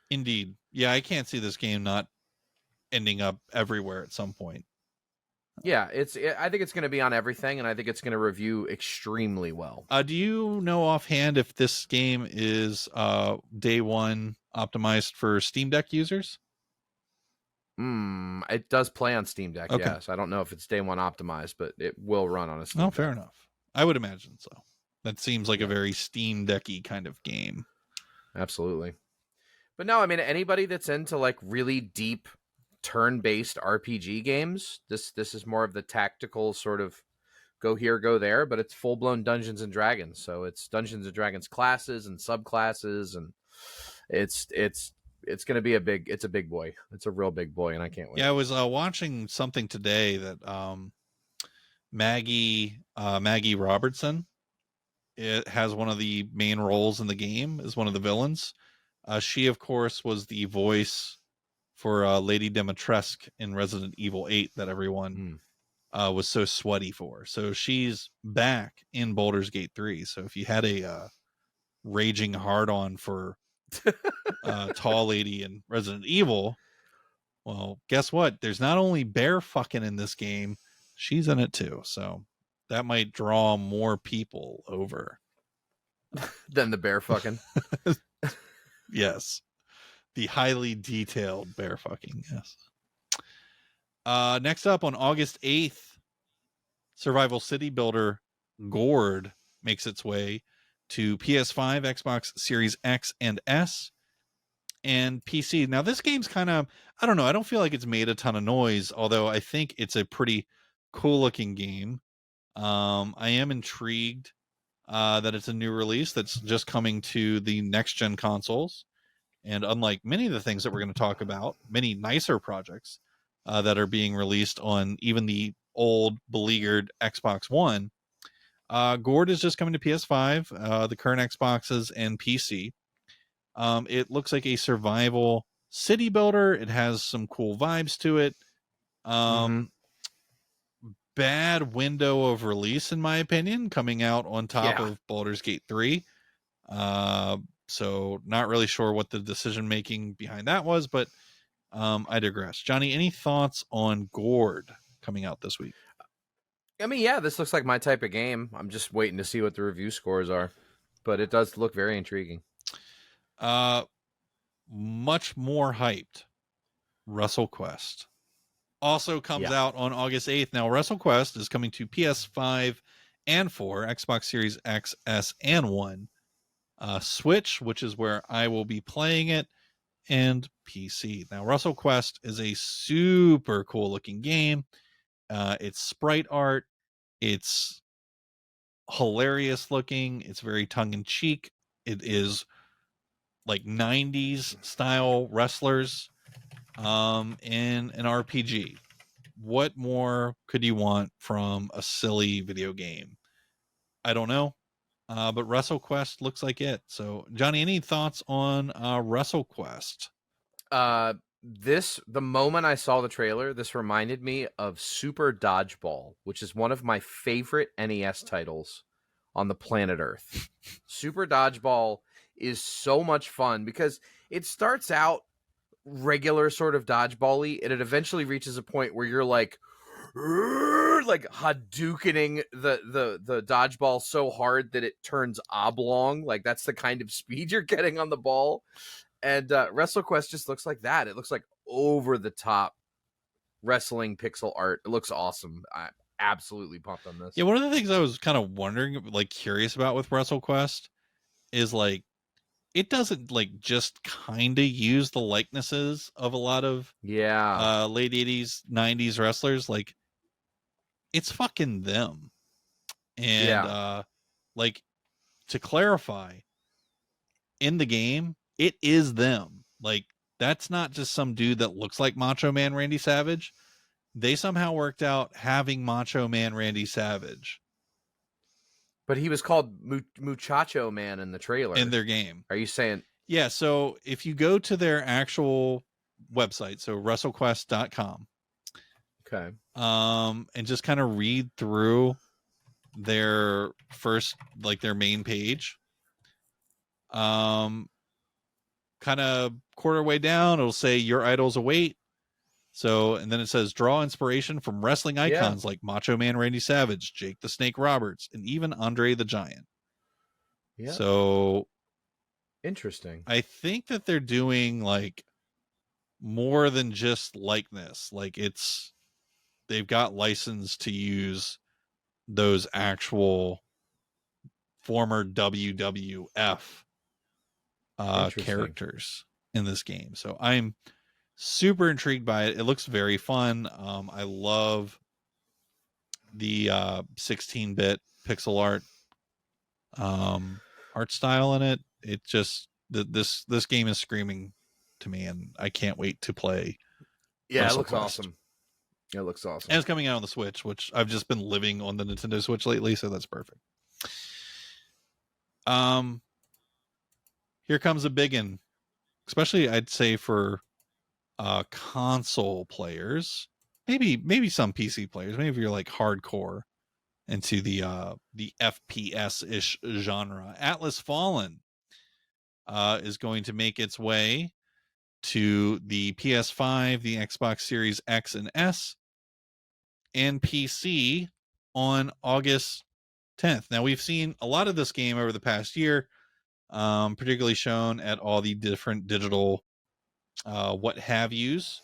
Indeed, yeah, I can't see this game not ending up everywhere at some point. Yeah, I think it's going to be on everything, and I think it's going to review extremely well. Do you know offhand if this game is day one optimized for Steam Deck users? It does play on Steam Deck, okay. Yes. I don't know if it's day one optimized, but it will run on a Steam Deck. Fair enough. I would imagine so. That seems like a very Steam Decky kind of game. Absolutely. But no, I mean, anybody that's into like really deep turn-based RPG games, this is more of the tactical sort of go here, go there, but it's full-blown Dungeons and Dragons. So it's Dungeons and Dragons classes and subclasses, and it's going to be a big boy. It's a real big boy, and I can't wait. Yeah, I was watching something today that Maggie Robertson, it has one of the main roles in the game, is one of the villains. She, of course, was the voice for Lady Dimitrescu in Resident Evil 8 that everyone was so sweaty for. So she's back in Baldur's Gate 3. So if you had a raging hard-on for tall lady in Resident Evil, well, guess what? There's not only bear fucking in this game, she's in it too. So that might draw more people over than the bear fucking. Yes. The highly detailed bear fucking, yes. Next up on August 8th, survival city builder Gord makes its way to PS5, Xbox Series X and S, and PC. Now, this game's kind of, I don't know, I don't feel like it's made a ton of noise, although I think it's a pretty cool-looking game. I am intrigued that it's a new release that's just coming to the next-gen consoles. And unlike many of the things that we're going to talk about, many nicer projects that are being released on even the old beleaguered Xbox One, Gord is just coming to PS5, the current Xboxes, and PC. It looks like a survival city builder. It has some cool vibes to it. Bad window of release, in my opinion, coming out on top of Baldur's Gate 3. So not really sure what the decision making behind that was, but I digress. Johnny, any thoughts on Gord coming out this week? I mean, yeah, this looks like my type of game. I'm just waiting to see what the review scores are, but it does look very intriguing. much more hyped, WrestleQuest also comes out on August 8th. Now, WrestleQuest is coming to PS5 and 4, Xbox Series X, S, and 1, Switch, which is where I will be playing it, and PC. Now, WrestleQuest is a super cool looking game. It's sprite art. It's hilarious looking. It's very tongue in cheek. It is like 90s style wrestlers in an RPG. What more could you want from a silly video game? I don't know. But WrestleQuest looks like it. So, Johnny, any thoughts on WrestleQuest? The moment I saw the trailer, this reminded me of Super Dodgeball, which is one of my favorite NES titles on the planet Earth. Super Dodgeball is so much fun because it starts out regular sort of dodgeball-y, and it eventually reaches a point where you're like Hadoukening the dodgeball so hard that it turns oblong. Like, that's the kind of speed you're getting on the ball. And WrestleQuest just looks like that. It looks like over the top wrestling pixel art. It looks awesome. I'm absolutely pumped on this. Yeah, one of the things I was kind of wondering, like curious about with WrestleQuest is like it doesn't like just kind of use the likenesses of a lot of late 80s, 90s wrestlers. Like, it's fucking them. And like, to clarify, in the game, it is them. Like, that's not just some dude that looks like Macho Man Randy Savage. They somehow worked out having Macho Man Randy Savage. But he was called Muchacho Man in the trailer. In their game. Are you saying? Yeah, so if you go to their actual website, so WrestleQuest.com, okay, and just kind of read through their first, like their main page, kind of quarter way down, it'll say your idols await. So, and then it says draw inspiration from wrestling icons like Macho Man Randy Savage, Jake the Snake Roberts, and even Andre the Giant. Yeah. So interesting. I think that they're doing like more than just likeness. Like, they've got license to use those actual former WWF characters in this game. So I'm super intrigued by it. It looks very fun. I love the 16-bit pixel art art style in it. It just this game is screaming to me, and I can't wait to play. Yeah, it looks awesome. It looks awesome. And it's coming out on the Switch, which I've just been living on the Nintendo Switch lately, so that's perfect. Here comes a big one, especially I'd say for console players, maybe some PC players, maybe if you're like hardcore into the FPS-ish genre. Atlas Fallen is going to make its way to the PS5, the Xbox Series X and S, and PC on August 10th. Now, we've seen a lot of this game over the past year, particularly shown at all the different digital what have yous.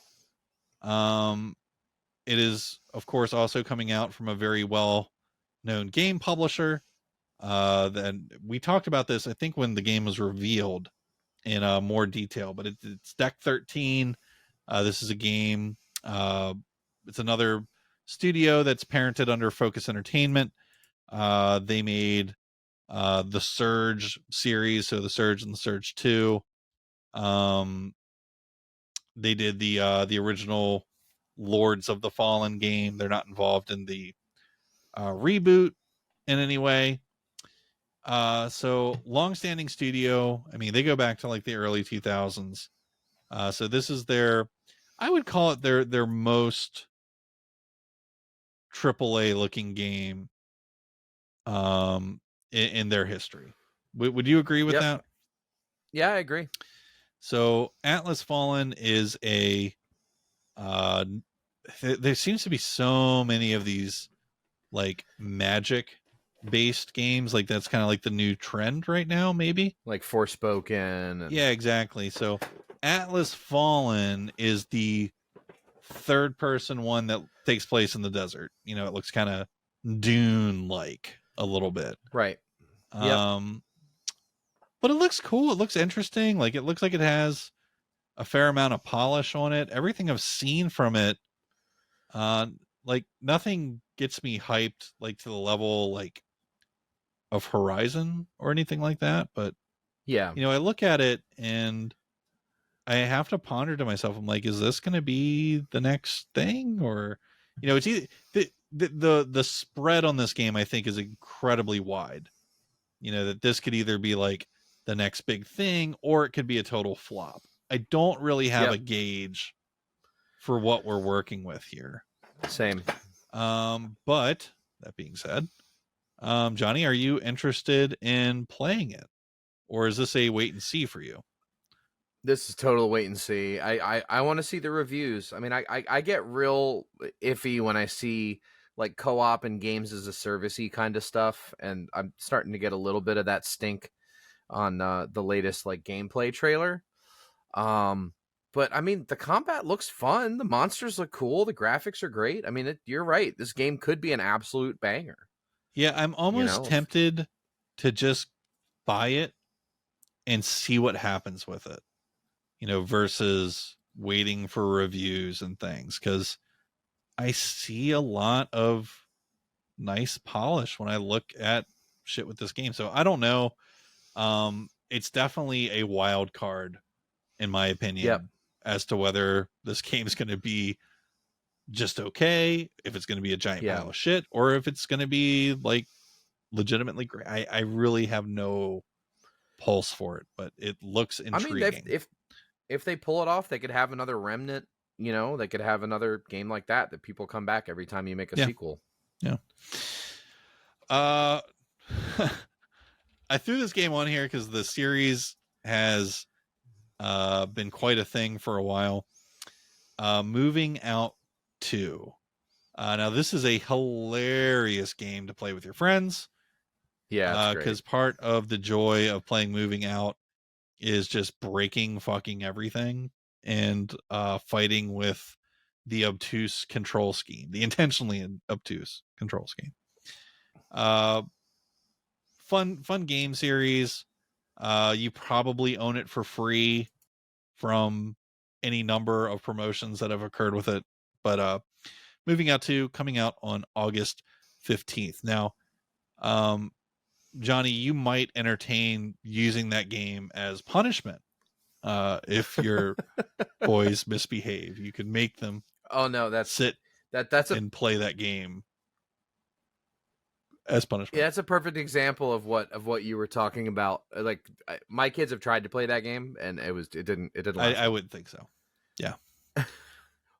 It is, of course, also coming out from a very well-known game publisher. Then we talked about this, I think, when the game was revealed in more detail, but it's Deck 13. This is a game. It's another studio that's parented under Focus Entertainment. They made the Surge series, so the Surge and the Surge 2. They did the original Lords of the Fallen game. They're not involved in the reboot in any way. So long-standing studio. I mean, they go back to like the early 2000s. So this is I would call it their most AAA looking game in their history. Would you agree with that? Yeah, I agree. So Atlas Fallen is there seems to be so many of these like magic based games. Like, that's kind of like the new trend right now, maybe like Forspoken. Yeah, exactly. So Atlas Fallen is the third person one that takes place in the desert. You know, it looks kind of Dune like a little bit. Right. Yep. But it looks cool. It looks interesting. Like, it looks like it has a fair amount of polish on it. Everything I've seen from it, like, nothing gets me hyped like to the level like of Horizon or anything like that. But Yeah. you know, I look at it and I have to ponder to myself, I'm like, is this going to be the next thing? Or, you know, it's either the spread on this game, I think, is incredibly wide. You know, that this could either be like the next big thing, or it could be a total flop. I don't really have a gauge for what we're working with here. Same. But that being said, Johnny, are you interested in playing it, or is this a wait and see for you? This is total wait and see. I want to see the reviews. I mean, I get real iffy when I see like co-op and games as a servicey kind of stuff, and I'm starting to get a little bit of that stink on the latest like gameplay trailer. But I mean, the combat looks fun. The monsters look cool. The graphics are great. I mean, you're right. This game could be an absolute banger. Yeah, I'm almost tempted to just buy it and see what happens with it, you know, versus waiting for reviews and things, because I see a lot of nice polish when I look at shit with this game. So I don't know. It's definitely a wild card, in my opinion, as to whether this game is going to be just okay, if it's going to be a giant pile of shit, or if it's going to be like legitimately great. I really have no pulse for it, but it looks intriguing. I mean, if they pull it off, they could have another Remnant. You know, they could have another game like that people come back every time you make a sequel. Yeah. I threw this game on here because the series has been quite a thing for a while. Moving Out 2. Now, this is a hilarious game to play with your friends. Yeah, because part of the joy of playing Moving Out is just breaking fucking everything and fighting with the obtuse control scheme, the intentionally obtuse control scheme. Fun game series. You probably own it for free from any number of promotions that have occurred with it. But Moving Out 2 coming out on August 15th. Now, Johnny, you might entertain using that game as punishment. If your boys misbehave, you can make them and play that game as punishment. Yeah, that's a perfect example of what you were talking about. Like, my kids have tried to play that game, and it didn't last. I wouldn't think so. Yeah.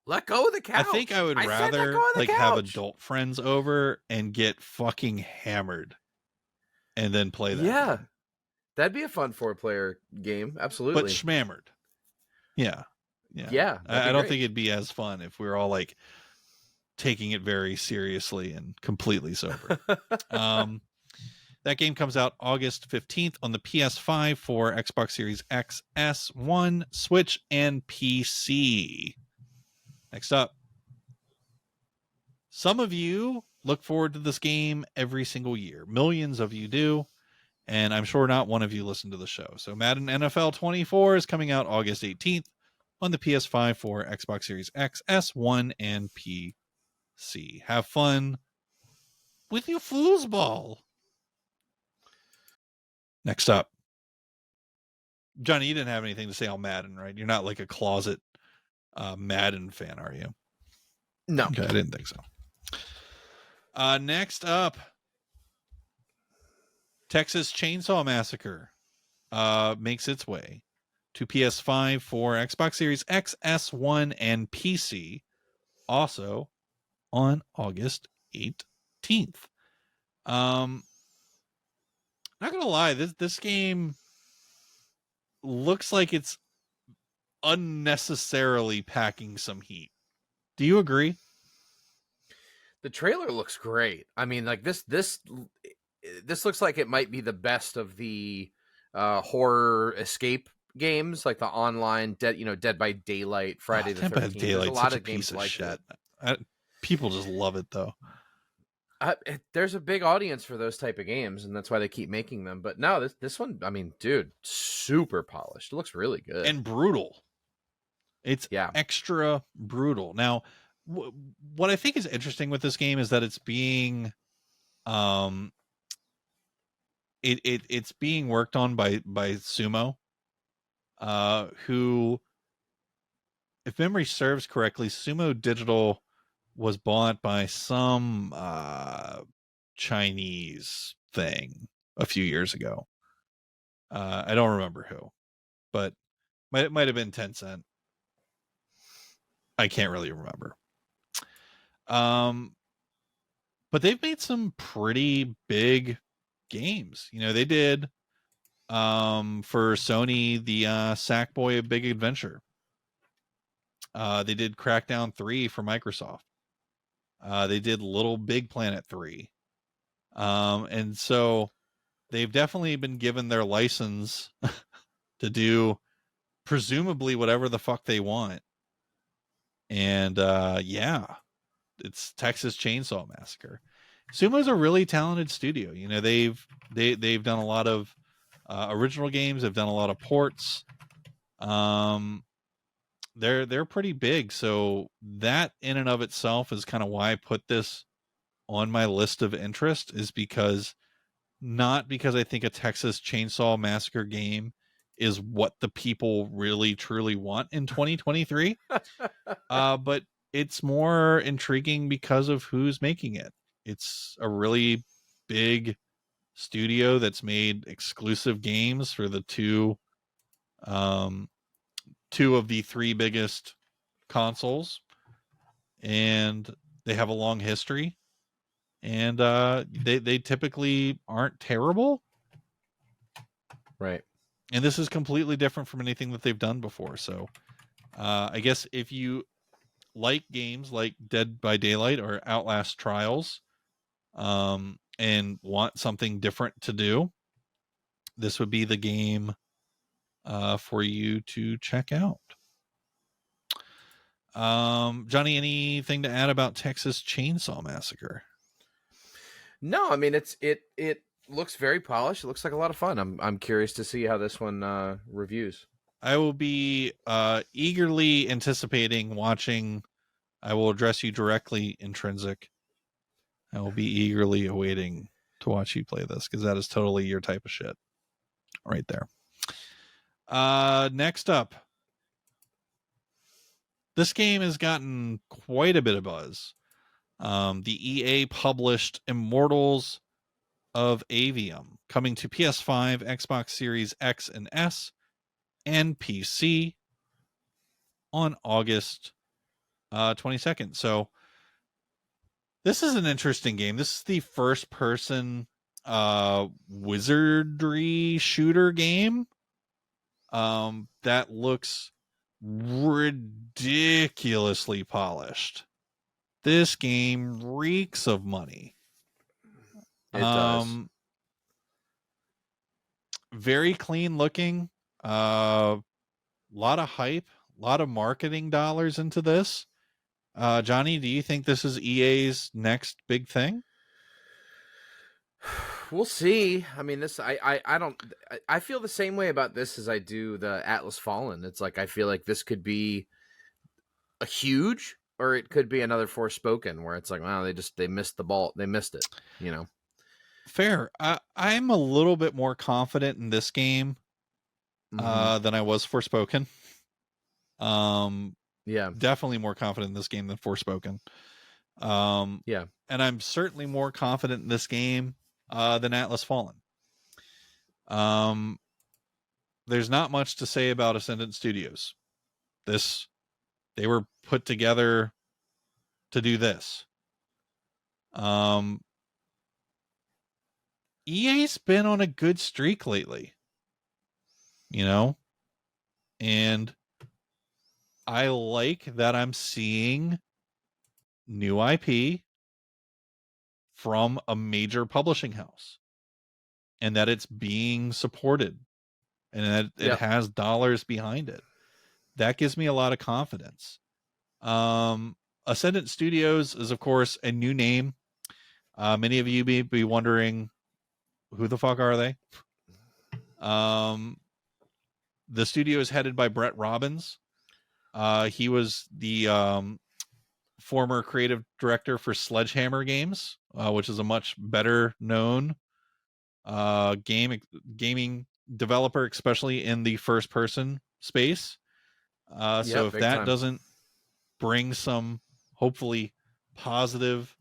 Let go of the couch. I think I would rather like have adult friends over and get fucking hammered and then play that. Yeah. Game. That'd be a fun 4-player game. Absolutely. But schmammered. Yeah. Yeah. I don't think it'd be as fun if we were all like taking it very seriously and completely sober. That game comes out August 15th on the PS5 for Xbox Series X, S1, Switch, and PC. Next up. Some of you look forward to this game every single year. Millions of you do. And I'm sure not one of you listen to the show. So Madden NFL 24 is coming out August 18th on the PS5 for Xbox Series X, S1, and PC. Have fun with your foosball. Next up. Johnny, you didn't have anything to say on Madden, right? You're not like a closet Madden fan, are you? No. Okay, I didn't think so. Next up, Texas Chain Saw Massacre makes its way to PS5 for Xbox Series X, S1, and PC, also on August 18th. Not gonna lie, this game looks like it's unnecessarily packing some heat. Do you agree? The trailer looks great. I mean, like this looks like it might be the best of the horror escape games like the online Dead by Daylight, Friday the Dead by 13th. There's a Daylight's lot such a of piece games of like shit. that. People just love it though. There's a big audience for those type of games, and that's why they keep making them. But no, this one, I mean, dude, super polished. It looks really good and brutal. It's yeah. extra brutal. Now, what I think is interesting with this game is that it's being, it's being worked on by Sumo, who, if memory serves correctly, Sumo Digital was bought by some Chinese thing a few years ago. I don't remember who, but it might have been Tencent. I can't really remember. But they've made some pretty big games. You know, they did for Sony the Sackboy: A Big Adventure. They did Crackdown 3 for Microsoft. They did Little Big Planet 3. And so they've definitely been given their license to do presumably whatever the fuck they want. And yeah, it's Texas Chainsaw Massacre. Sumo's a really talented studio. You know, they've done a lot of original games. They've done a lot of ports. They're pretty big. So that in and of itself is kind of why I put this on my list of interest, is because not because I think a Texas Chainsaw Massacre game is what the people really truly want in 2023. But it's more intriguing because of who's making it. It's a really big studio that's made exclusive games for the two of the three biggest consoles, and they have a long history, and they typically aren't terrible. Right. And this is completely different from anything that they've done before. So I guess if you like games like Dead by Daylight or Outlast Trials, and want something different to do, this would be the game for you to check out. Johnny, anything to add about Texas Chainsaw Massacre? No, I mean it looks very polished. It looks like a lot of fun. I'm curious to see how this one reviews. I will be eagerly anticipating watching. I will address you directly, Intrinsic. I will be eagerly awaiting to watch you play this, because that is totally your type of shit right there. Next up, this game has gotten quite a bit of buzz. The EA published Immortals of Aveum, coming to PS5, Xbox Series X and S, and PC on August 22nd. So this is an interesting game. This is the first person wizardry shooter game that looks ridiculously polished. This game reeks of money. It does. Very clean looking. Lot of hype, a lot of marketing dollars into this. Johnny, do you think this is EA's next big thing? We'll see. I mean, this I don't. I feel the same way about this as I do the Atlas Fallen. It's like I feel like this could be a huge, or it could be another Forspoken, where it's like, wow, they missed the ball. They missed it. You know. Fair. I'm a little bit more confident in this game than I was Forspoken. Yeah. Definitely more confident in this game than Forspoken. Yeah. And I'm certainly more confident in this game than Atlas Fallen. There's not much to say about Ascendant Studios. They were put together to do this. EA's been on a good streak lately, you know, and I like that I'm seeing new IP from a major publishing house, and that it's being supported and that it has dollars behind it. That gives me a lot of confidence. Ascendant Studios is, of course, a new name. Many of you may be wondering, who the fuck are they? The studio is headed by Brett Robbins. He was the former creative director for Sledgehammer Games, which is a much better known gaming developer, especially in the first person space. So if that doesn't bring some hopefully positive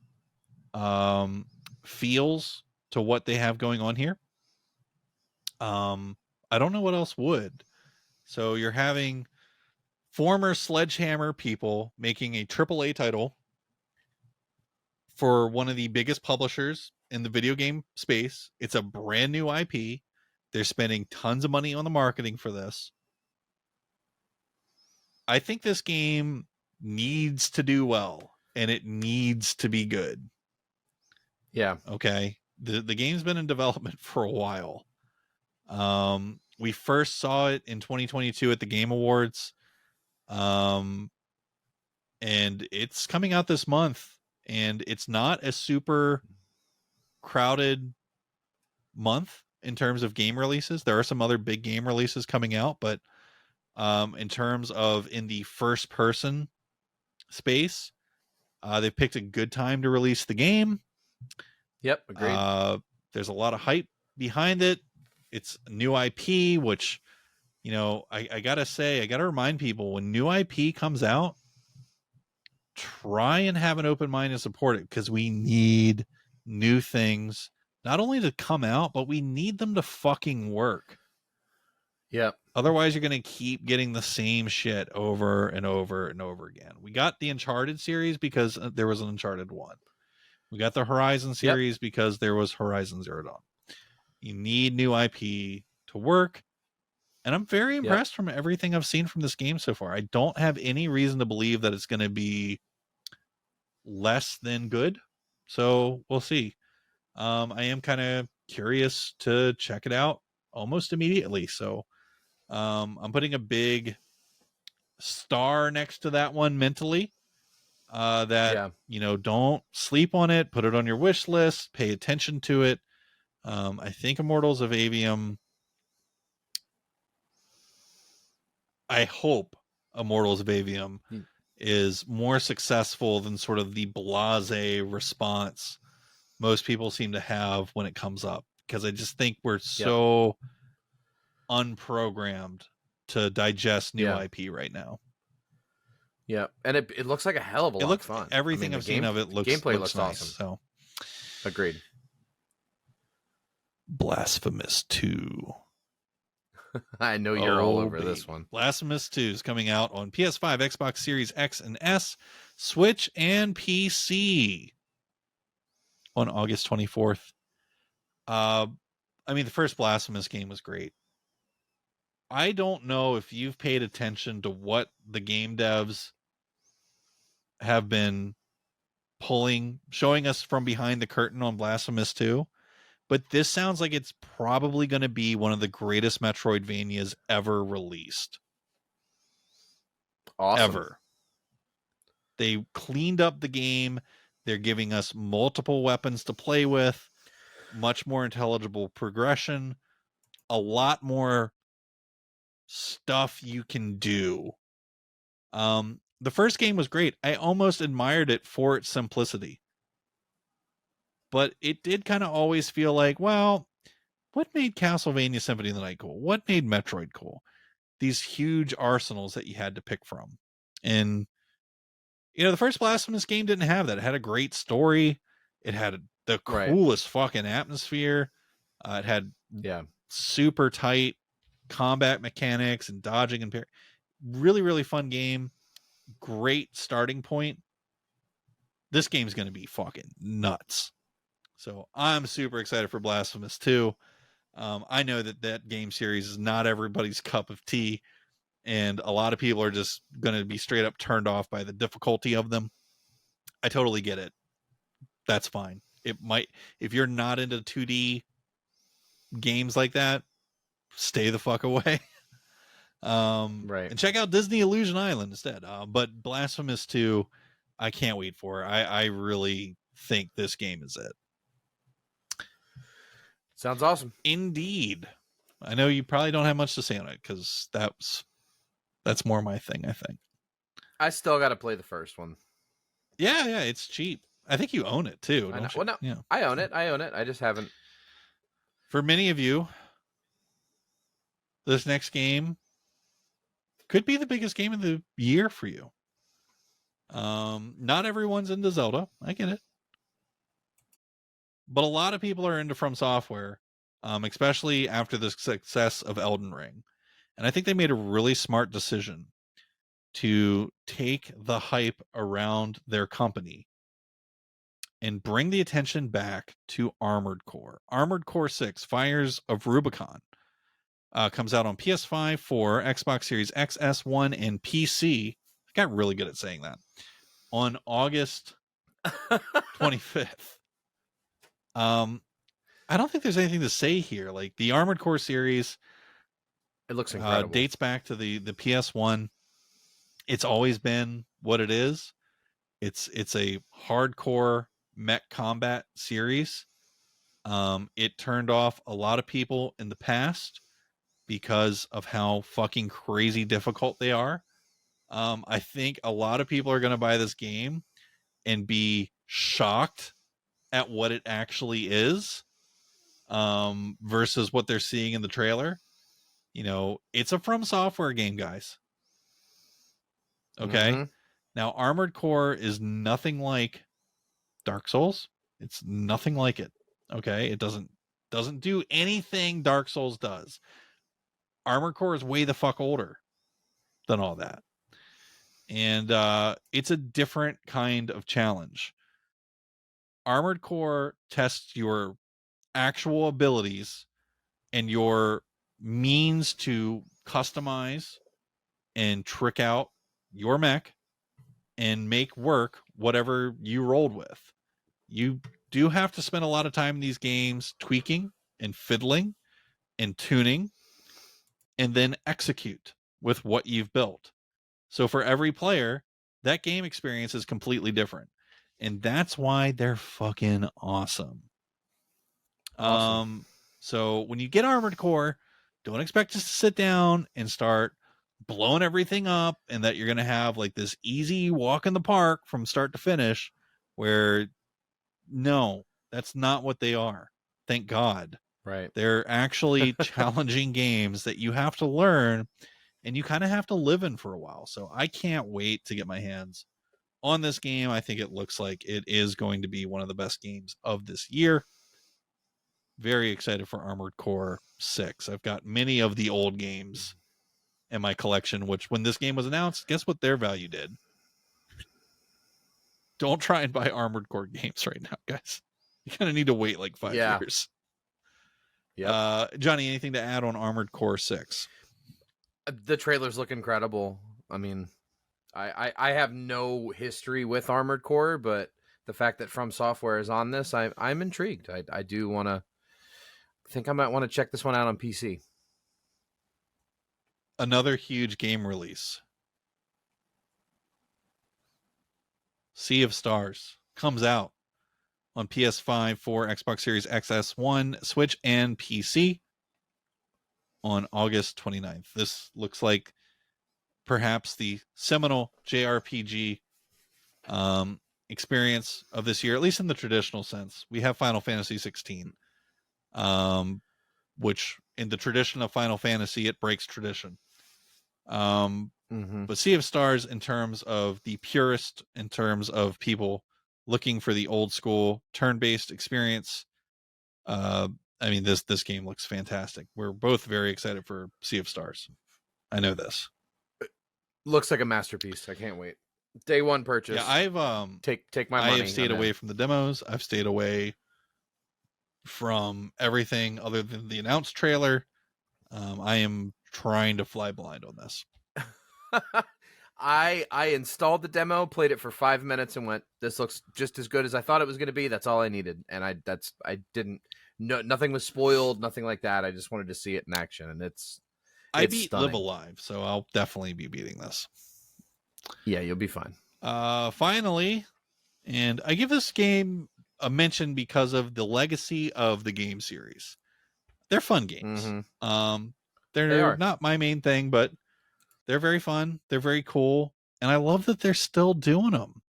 feels to what they have going on here, I don't know what else would. So you're having former Sledgehammer people making a AAA title for one of the biggest publishers in the video game space. It's a brand new IP. They're spending tons of money on the marketing for this. I think this game needs to do well, and it needs to be good. Yeah. Okay. The game's been in development for a while. We first saw it in 2022 at the Game Awards. And it's coming out this month, and it's not a super crowded month in terms of game releases. There are some other big game releases coming out, but in terms of in the first person space, they've picked a good time to release the game. Yep, agreed. There's a lot of hype behind it. It's a new IP, which, you know, I gotta say, I gotta remind people, when new IP comes out, try and have an open mind and support it, because we need new things, not only to come out, but we need them to fucking work. Yeah. Otherwise, you're going to keep getting the same shit over and over and over again. We got the Uncharted series because there was an Uncharted 1. We got the Horizon series because there was Horizon Zero Dawn. You need new IP to work. And I'm very impressed from everything I've seen from this game so far. I don't have any reason to believe that it's going to be less than good. So we'll see. I am kind of curious to check it out almost immediately. So I'm putting a big star next to that one mentally. You know, don't sleep on it. Put it on your wish list. Pay attention to it. I think Immortals of Aveum. I hope Immortals of Aveum is more successful than sort of the blasé response most people seem to have when it comes up, because I just think we're so unprogrammed to digest new IP right now. Yeah, and it looks like a hell of a lot of fun. Everything I've seen of it looks nice, awesome. So, agreed. Blasphemous 2. I know you're all over this one. Blasphemous 2 is coming out on PS5, Xbox Series X and S, Switch, and PC on August 24th. I mean, the first Blasphemous game was great. I don't know if you've paid attention to what the game devs have been showing us from behind the curtain on Blasphemous 2, but this sounds like it's probably going to be one of the greatest Metroidvanias ever released. Awesome. Ever. They cleaned up the game. They're giving us multiple weapons to play with, much more intelligible progression, a lot more stuff you can do. The first game was great. I almost admired it for its simplicity. But it did kind of always feel like, well, what made Castlevania Symphony of the Night cool? What made Metroid cool? These huge arsenals that you had to pick from. And, you know, the first Blasphemous game didn't have that. It had a great story. It had the coolest fucking atmosphere. It had super tight combat mechanics and dodging and really, really fun game. Great starting point. This game's going to be fucking nuts. So I'm super excited for Blasphemous 2. I know that game series is not everybody's cup of tea, and a lot of people are just going to be straight up turned off by the difficulty of them. I totally get it. That's fine. It might, if you're not into 2D games like that, stay the fuck away. Right. And check out Disney Illusion Island instead. But Blasphemous 2, I can't wait for. I really think this game is it. Sounds awesome. Indeed. I know you probably don't have much to say on it because that's more my thing, I think. I still got to play the first one. Yeah, it's cheap. I think you own it too, don't you? Well, no, yeah. I own it. I just haven't. For many of you, this next game could be the biggest game of the year for you. Not everyone's into Zelda. I get it. But a lot of people are into From Software, especially after the success of Elden Ring. And I think they made a really smart decision to take the hype around their company and bring the attention back to Armored Core. Armored Core 6, Fires of Rubicon, comes out on PS5, 4, Xbox Series X, S1, and PC. I got really good at saying that. On August 25th. I don't think there's anything to say here. Like the Armored Core series, It looks incredible. dates back to the PS1. It's always been what it is. It's a hardcore mech combat series. It turned off a lot of people in the past because of how fucking crazy difficult they are. I think a lot of people are going to buy this game and be shocked at what it actually is, versus what they're seeing in the trailer. You know, it's a From Software game, guys. Okay. Mm-hmm. Now, Armored Core is nothing like Dark Souls. It's nothing like it. Okay. It doesn't do anything Dark Souls does. Armored Core is way the fuck older than all that. And it's a different kind of challenge. Armored Core tests your actual abilities and your means to customize and trick out your mech and make work whatever you rolled with. You do have to spend a lot of time in these games tweaking and fiddling and tuning and then execute with what you've built. So for every player, that game experience is completely different. And that's why they're fucking awesome. So when you get Armored Core, don't expect us to sit down and start blowing everything up and that you're going to have like this easy walk in the park from start to finish, where no, that's not what they are. Thank God. Right. They're actually challenging games that you have to learn and you kind of have to live in for a while. So I can't wait to get my hands on this game. I think it looks like it is going to be one of the best games of this year. Very excited for Armored Core 6. I've got many of the old games in my collection, which when this game was announced, guess what their value did? Don't try and buy Armored Core games right now, guys. You kind of need to wait like 5 years. Yeah. Johnny, anything to add on Armored Core 6? The trailers look incredible. I mean, I have no history with Armored Core, but the fact that From Software is on this, I'm intrigued. I do want to. I think I might want to check this one out on PC. Another huge game release. Sea of Stars comes out on PS5, 4, Xbox Series XS1, Switch, and PC on August 29th. This looks like perhaps the seminal JRPG experience of this year, at least in the traditional sense. We have Final Fantasy 16, which in the tradition of Final Fantasy, it breaks tradition. But Sea of Stars, in terms of the purist, in terms of people looking for the old school turn-based experience, I mean, this game looks fantastic. We're both very excited for Sea of Stars. I know this. Looks like a masterpiece. I can't wait. Day one purchase. Yeah, I've take my money. I have stayed away from the demos. I've stayed away from everything other than the announced trailer. I am trying to fly blind on this. I installed the demo, played it for 5 minutes, and went, "This looks just as good as I thought it was going to be." That's all I needed, and I didn't No, nothing was spoiled, nothing like that. I just wanted to see it in action, and I beat stunning. Live Alive, so I'll definitely be beating this. Yeah, you'll be fine. Finally, and I give this game a mention because of the legacy of the game series. They're fun games. Mm-hmm. They're They are. not my main thing, but they're very fun. They're very cool, and I love that they're still doing them.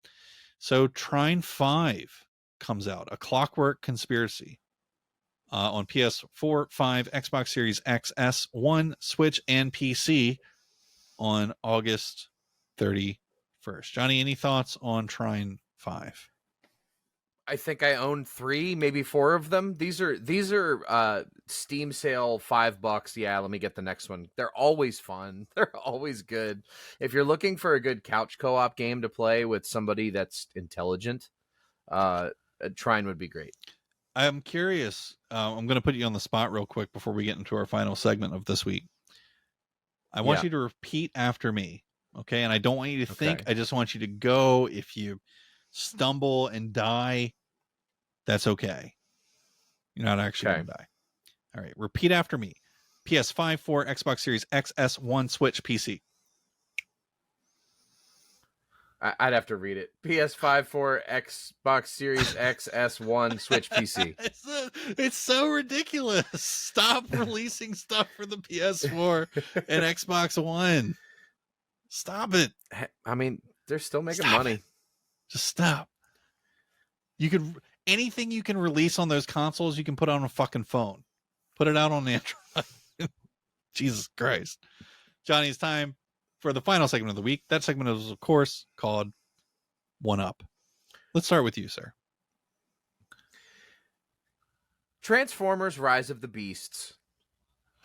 So Trine 5 comes out, a Clockwork Conspiracy, on PS4, 5, Xbox Series X, S1, Switch, and PC on August 31st. Johnny, any thoughts on Trine 5? I think I own 3, maybe 4 of them. These are Steam sale $5. Yeah, let me get the next one. They're always fun. They're always good. If you're looking for a good couch co-op game to play with somebody that's intelligent, Trine would be great. I'm curious. I'm going to put you on the spot real quick before we get into our final segment of this week. I want you to repeat after me, okay? And I don't want you to think. I just want you to go. If you stumble and die, that's okay. You're not actually going to die. All right. Repeat after me. PS5, 4, Xbox Series X, S1, Switch, PC. I'd have to read it. PS5, 4, Xbox Series X, S1, Switch, PC. It's so ridiculous. Stop releasing stuff for the PS4 and Xbox One. Stop it. I mean, they're still making money. Just stop. You could anything you can release on those consoles, you can put on a fucking phone. Put it out on Android. Jesus Christ. Johnny, it's time for the final segment of the week. That segment is, of course, called One Up. Let's start with you, sir. Transformers Rise of the Beasts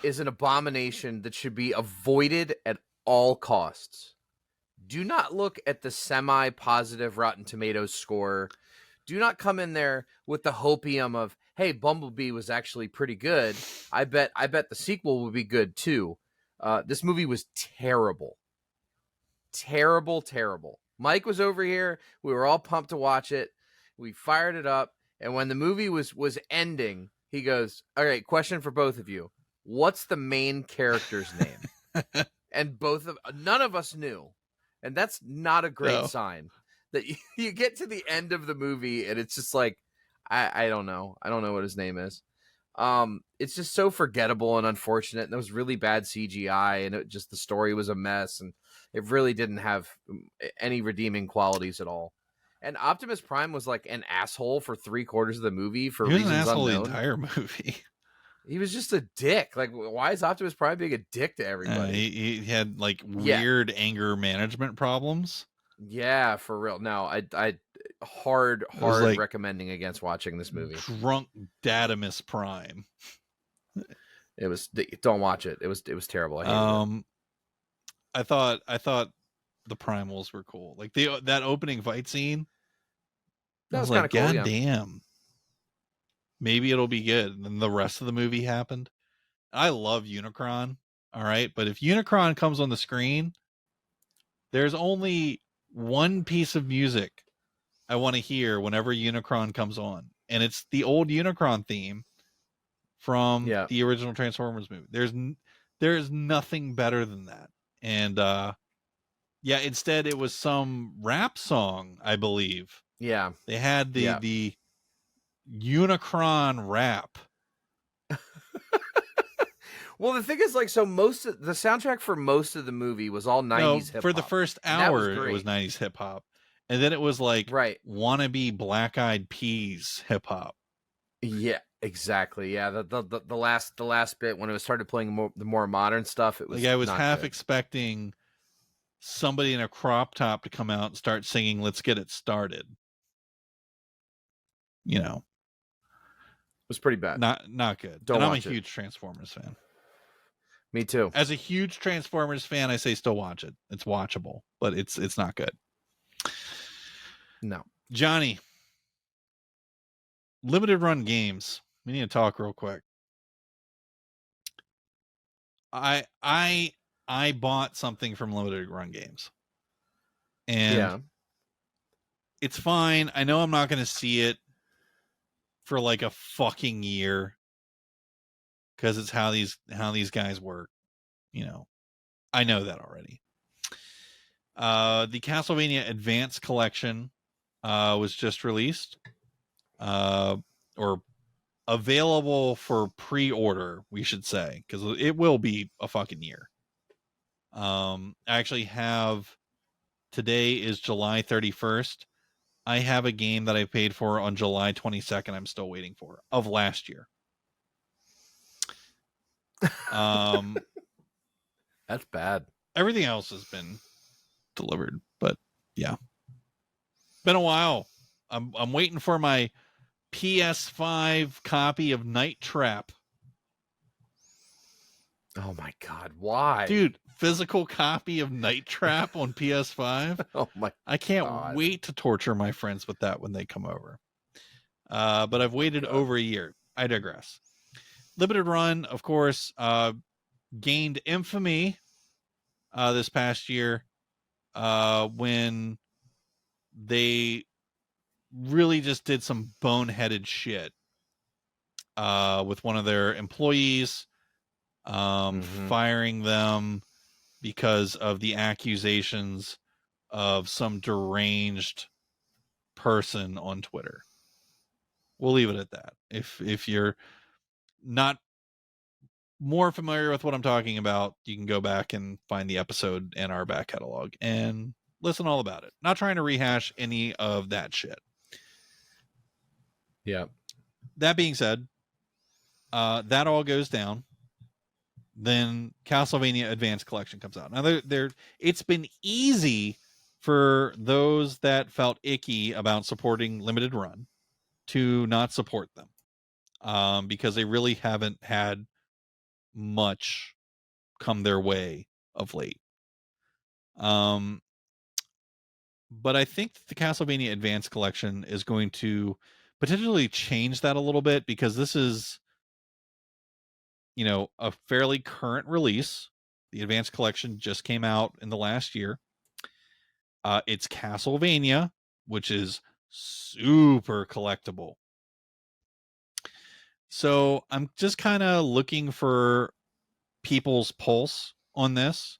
is an abomination that should be avoided at all costs. Do not look at the semi-positive Rotten Tomatoes score. Do not come in there with the hopium of, hey, Bumblebee was actually pretty good. I bet the sequel will be good too. This movie was terrible. Terrible. Mike was over here. We were all pumped to watch it. We fired it up. And when the movie was ending, he goes, all right, question for both of you. What's the main character's name? And none of us knew. And that's not a great sign. That you get to the end of the movie and it's just like, I don't know. I don't know what his name is. It's just so forgettable and unfortunate. And it was really bad CGI and the story was a mess. And it really didn't have any redeeming qualities at all. And Optimus Prime was like an asshole for 3/4 of the movie for reasons unknown. He was an asshole the entire movie. He was just a dick. Like, why is Optimus Prime being a dick to everybody? He had like weird anger management problems. Yeah, for real. No, I hard like recommending against watching this movie. Drunk Dadamus Prime. It was. Don't watch it. It was terrible. I hated it. I thought the primals were cool. Like that opening fight scene. That was kind of cool. God damn. Maybe it'll be good. And then the rest of the movie happened. I love Unicron. All right. But if Unicron comes on the screen, there's only one piece of music I want to hear whenever Unicron comes on. And it's the old Unicron theme from the original Transformers movie. There's nothing better than that. And instead it was some rap song, I believe. Yeah. They had the Unicron rap. Well, the thing is, like, so most of the soundtrack for most of the movie was all 90s hip hop. For the first hour, it was 90s hip hop. And then it was like wannabe Black Eyed Peas hip hop. Yeah, exactly. Yeah, the last bit when it was started playing the more modern stuff, it was like I was half expecting somebody in a crop top to come out and start singing "Let's Get It Started." You know, it was pretty bad. Not good. And I'm a huge Transformers fan. Me too. As a huge Transformers fan, I say still watch it. It's watchable, but it's not good. No. Johnny, limited run games. We need to talk real quick. I bought something from limited run games. And it's fine. I know I'm not going to see it for like a fucking year, because it's how these guys work. You know, I know that already. The Castlevania Advance Collection was just released, or available for pre-order, we should say, because it will be a fucking year. I actually have, today is July 31st. I have a game that I paid for on July 22nd. I'm still waiting for, of last year. That's bad. Everything else has been delivered, but yeah, been a while. I'm waiting for my PS5 copy of Night Trap. Oh my God, why? Dude, physical copy of Night Trap on PS5. Oh my I can't God. wait to torture my friends with that when they come over. But I've waited over a year. I digress. Limited Run, of course, gained infamy this past year when they really just did some boneheaded shit with one of their employees, firing them because of the accusations of some deranged person on Twitter. We'll leave it at that. If you're not more familiar with what I'm talking about, you can go back and find the episode in our back catalog and listen all about it. Not trying to rehash any of that shit. Yeah. That being said, that all goes down. Then Castlevania Advance Collection comes out. Now, it's been easy for those that felt icky about supporting Limited Run to not support them, because they really haven't had much come their way of late. But I think that the Castlevania Advance Collection is going to potentially change that a little bit, because this is, you know, a fairly current release. The Advance Collection just came out in the last year. It's Castlevania, which is super collectible. So I'm just kind of looking for people's pulse on this.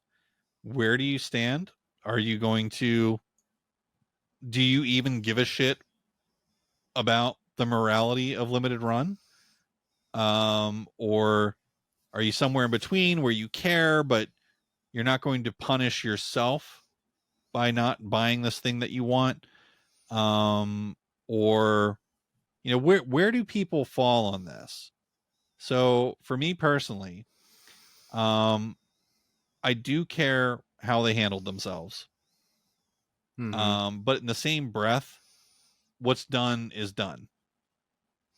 Where do you stand? Are you going to, do you even give a shit about the morality of Limited Run? Or are you somewhere in between where you care, but you're not going to punish yourself by not buying this thing that you want? Or, you know, where do people fall on this? So for me personally, I do care how they handled themselves. But in the same breath, what's done is done.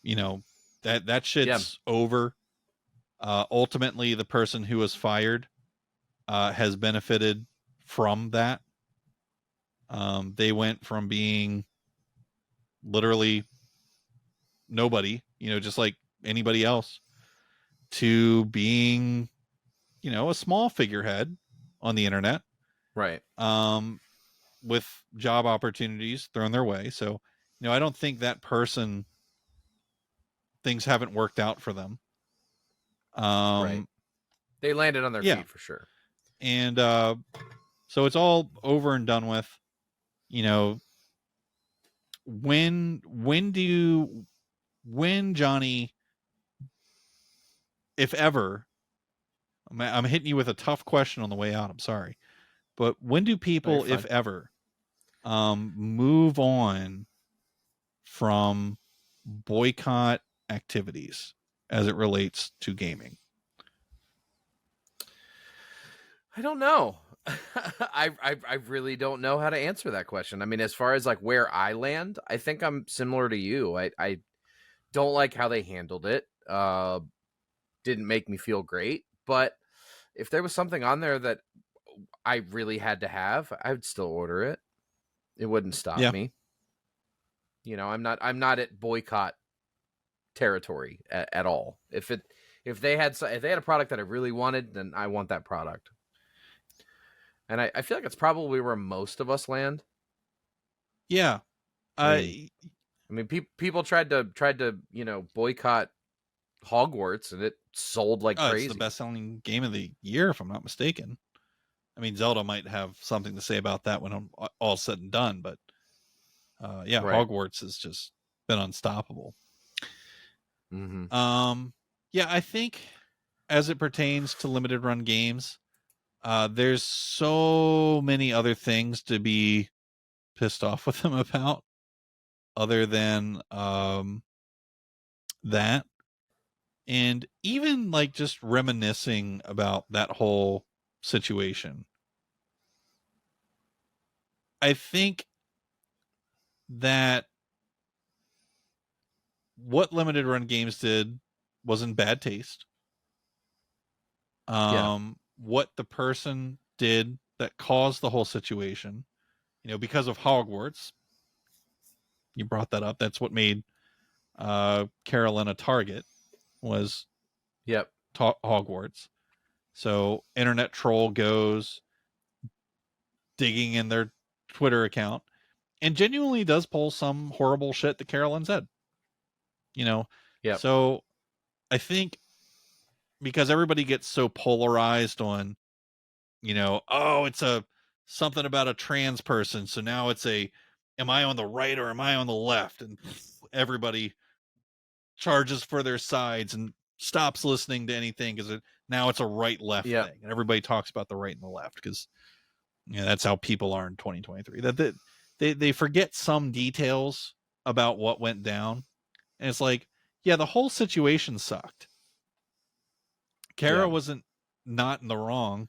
You know, that shit's over. Ultimately, the person who was fired has benefited from that. They went from being literally nobody, you know, just like anybody else, to being, you know, a small figurehead on the internet. Right. With job opportunities thrown their way. So, you know, I don't think that person, things haven't worked out for them. Right. They landed on their feet for sure. And so it's all over and done with. You know, when Johnny, if ever, I'm hitting you with a tough question on the way out, I'm sorry, but when do people, if ever, move on from boycott activities as it relates to gaming? I don't know. I really don't know how to answer that question. I mean, as far as like where I land, I think I'm similar to you. I don't like how they handled it. Didn't make me feel great. But if there was something on there that I really had to have, I would still order it. It wouldn't stop me. You know, I'm not at boycott territory at all. If they had a product that I really wanted, then I want that product. And I feel like it's probably where most of us land. Yeah. I I mean, people tried to boycott Hogwarts, and it sold like Oh, crazy. it's the best-selling game of the year, if I'm not mistaken. I mean, Zelda might have something to say about that when all said and done, but yeah, Right. Hogwarts has just been unstoppable. Mm-hmm. Yeah, I think as it pertains to limited run games, there's so many other things to be pissed off with them about, other than that, and even like just reminiscing about that whole situation. I think that what limited run games did was in bad taste. Yeah. What the person did that caused the whole situation, because of Hogwarts, you brought that up. That's what made Carolyn a target, was Yep. Hogwarts. So internet troll goes digging in their Twitter account and genuinely does pull some horrible shit that Carolyn said. Yep. So I think because everybody gets so polarized on, oh, it's something about a trans person, so now it's am I on the right or am I on the left? And everybody charges for their sides and stops listening to anything because now it's a right left Yep. thing, and everybody talks about the right and the left because that's how people are in 2023. That they forget some details about what went down, and it's like, yeah, the whole situation sucked. Kara wasn't not in the wrong.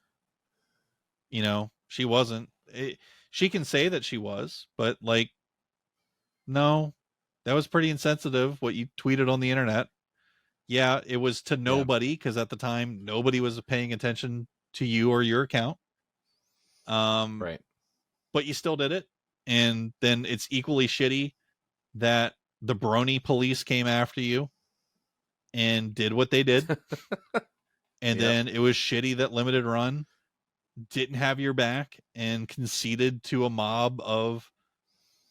She wasn't. She can say that she was, but like, no, that was pretty insensitive what you tweeted on the internet. Yeah, it was to nobody because at the time nobody was paying attention to you or your account. Right. But you still did it, and then it's equally shitty that the brony police came after you and did what they did. And then it was shitty that Limited Run didn't have your back and conceded to a mob of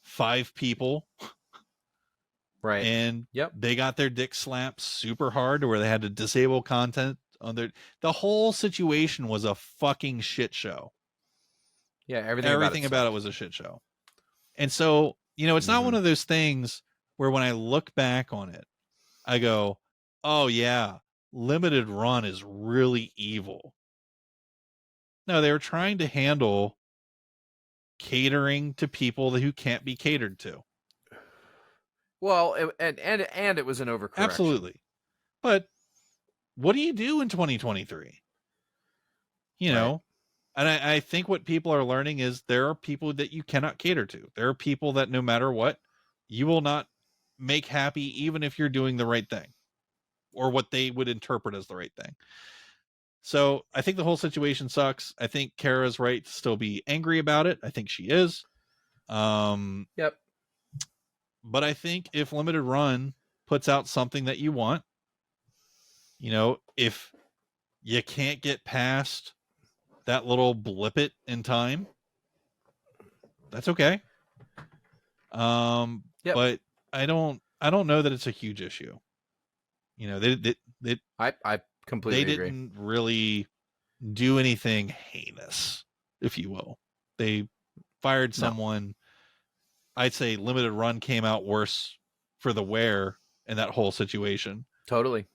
5 people. Right. And they got their dick slapped super hard to where they had to disable content on the whole situation was a fucking shit show. Yeah, everything about it was a shit show. And so, it's not one of those things where when I look back on it, I go, oh yeah, Limited Run is really evil. No, they were trying to handle catering to people who can't be catered to. Well, and it was an overcorrection. Absolutely. But what do you do in 2023? And I think what people are learning is there are people that you cannot cater to. There are people that no matter what, you will not make happy, even if you're doing the right thing or what they would interpret as the right thing. So I think the whole situation sucks. I think Kara's right to still be angry about it. I think she is. Yep. But I think if Limited Run puts out something that you want, if you can't get past that little blip it in time, that's okay. But I don't know that it's a huge issue. I completely they agree. didn't really do anything heinous, if you will. They fired someone. I'd say Limited Run came out worse for the wear in that whole situation. Totally,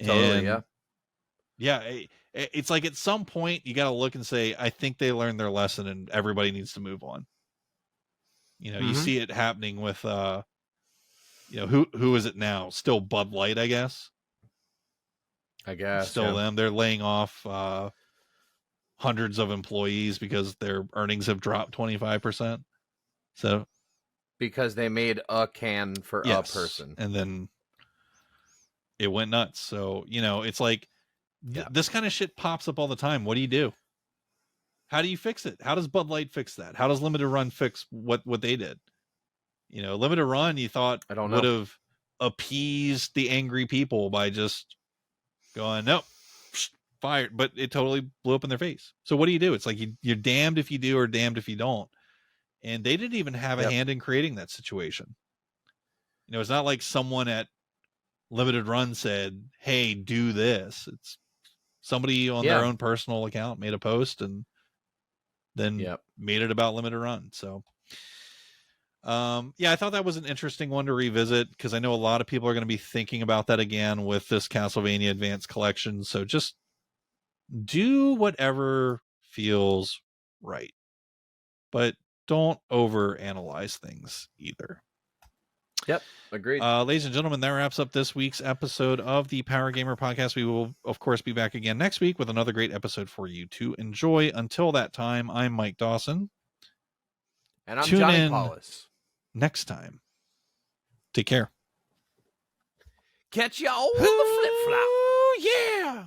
yeah. It's like at some point you got to look and say, I think they learned their lesson and everybody needs to move on. You see it happening with who is it now? Still Bud Light, I guess. Still them. They're laying off hundreds of employees because their earnings have dropped 25%. So because they made a can for a person, and then it went nuts. So it's like this kind of shit pops up all the time. What do you do? How do you fix it? How does Bud Light fix that? How does Limited Run fix what they did? Limited Run, you thought would have appeased the angry people by just going, nope, fired, but it totally blew up in their face. So what do you do? It's like you're damned if you do or damned if you don't. And they didn't even have a hand in creating that situation. It's not like someone at Limited Run said, "Hey, do this." It's somebody on their own personal account made a post and then made it about Limited Run. So, I thought that was an interesting one to revisit because I know a lot of people are going to be thinking about that again with this Castlevania Advanced Collection. So just do whatever feels right, but don't over analyze things either. Yep, agreed. Ladies and gentlemen, that wraps up this week's episode of the Power Gamer Podcast. We will, of course, be back again next week with another great episode for you to enjoy. Until that time, I'm Mike Dawson. And I'm Johnny Paulus. Next time. Take care. Catch y'all on the flip-flop. Yeah!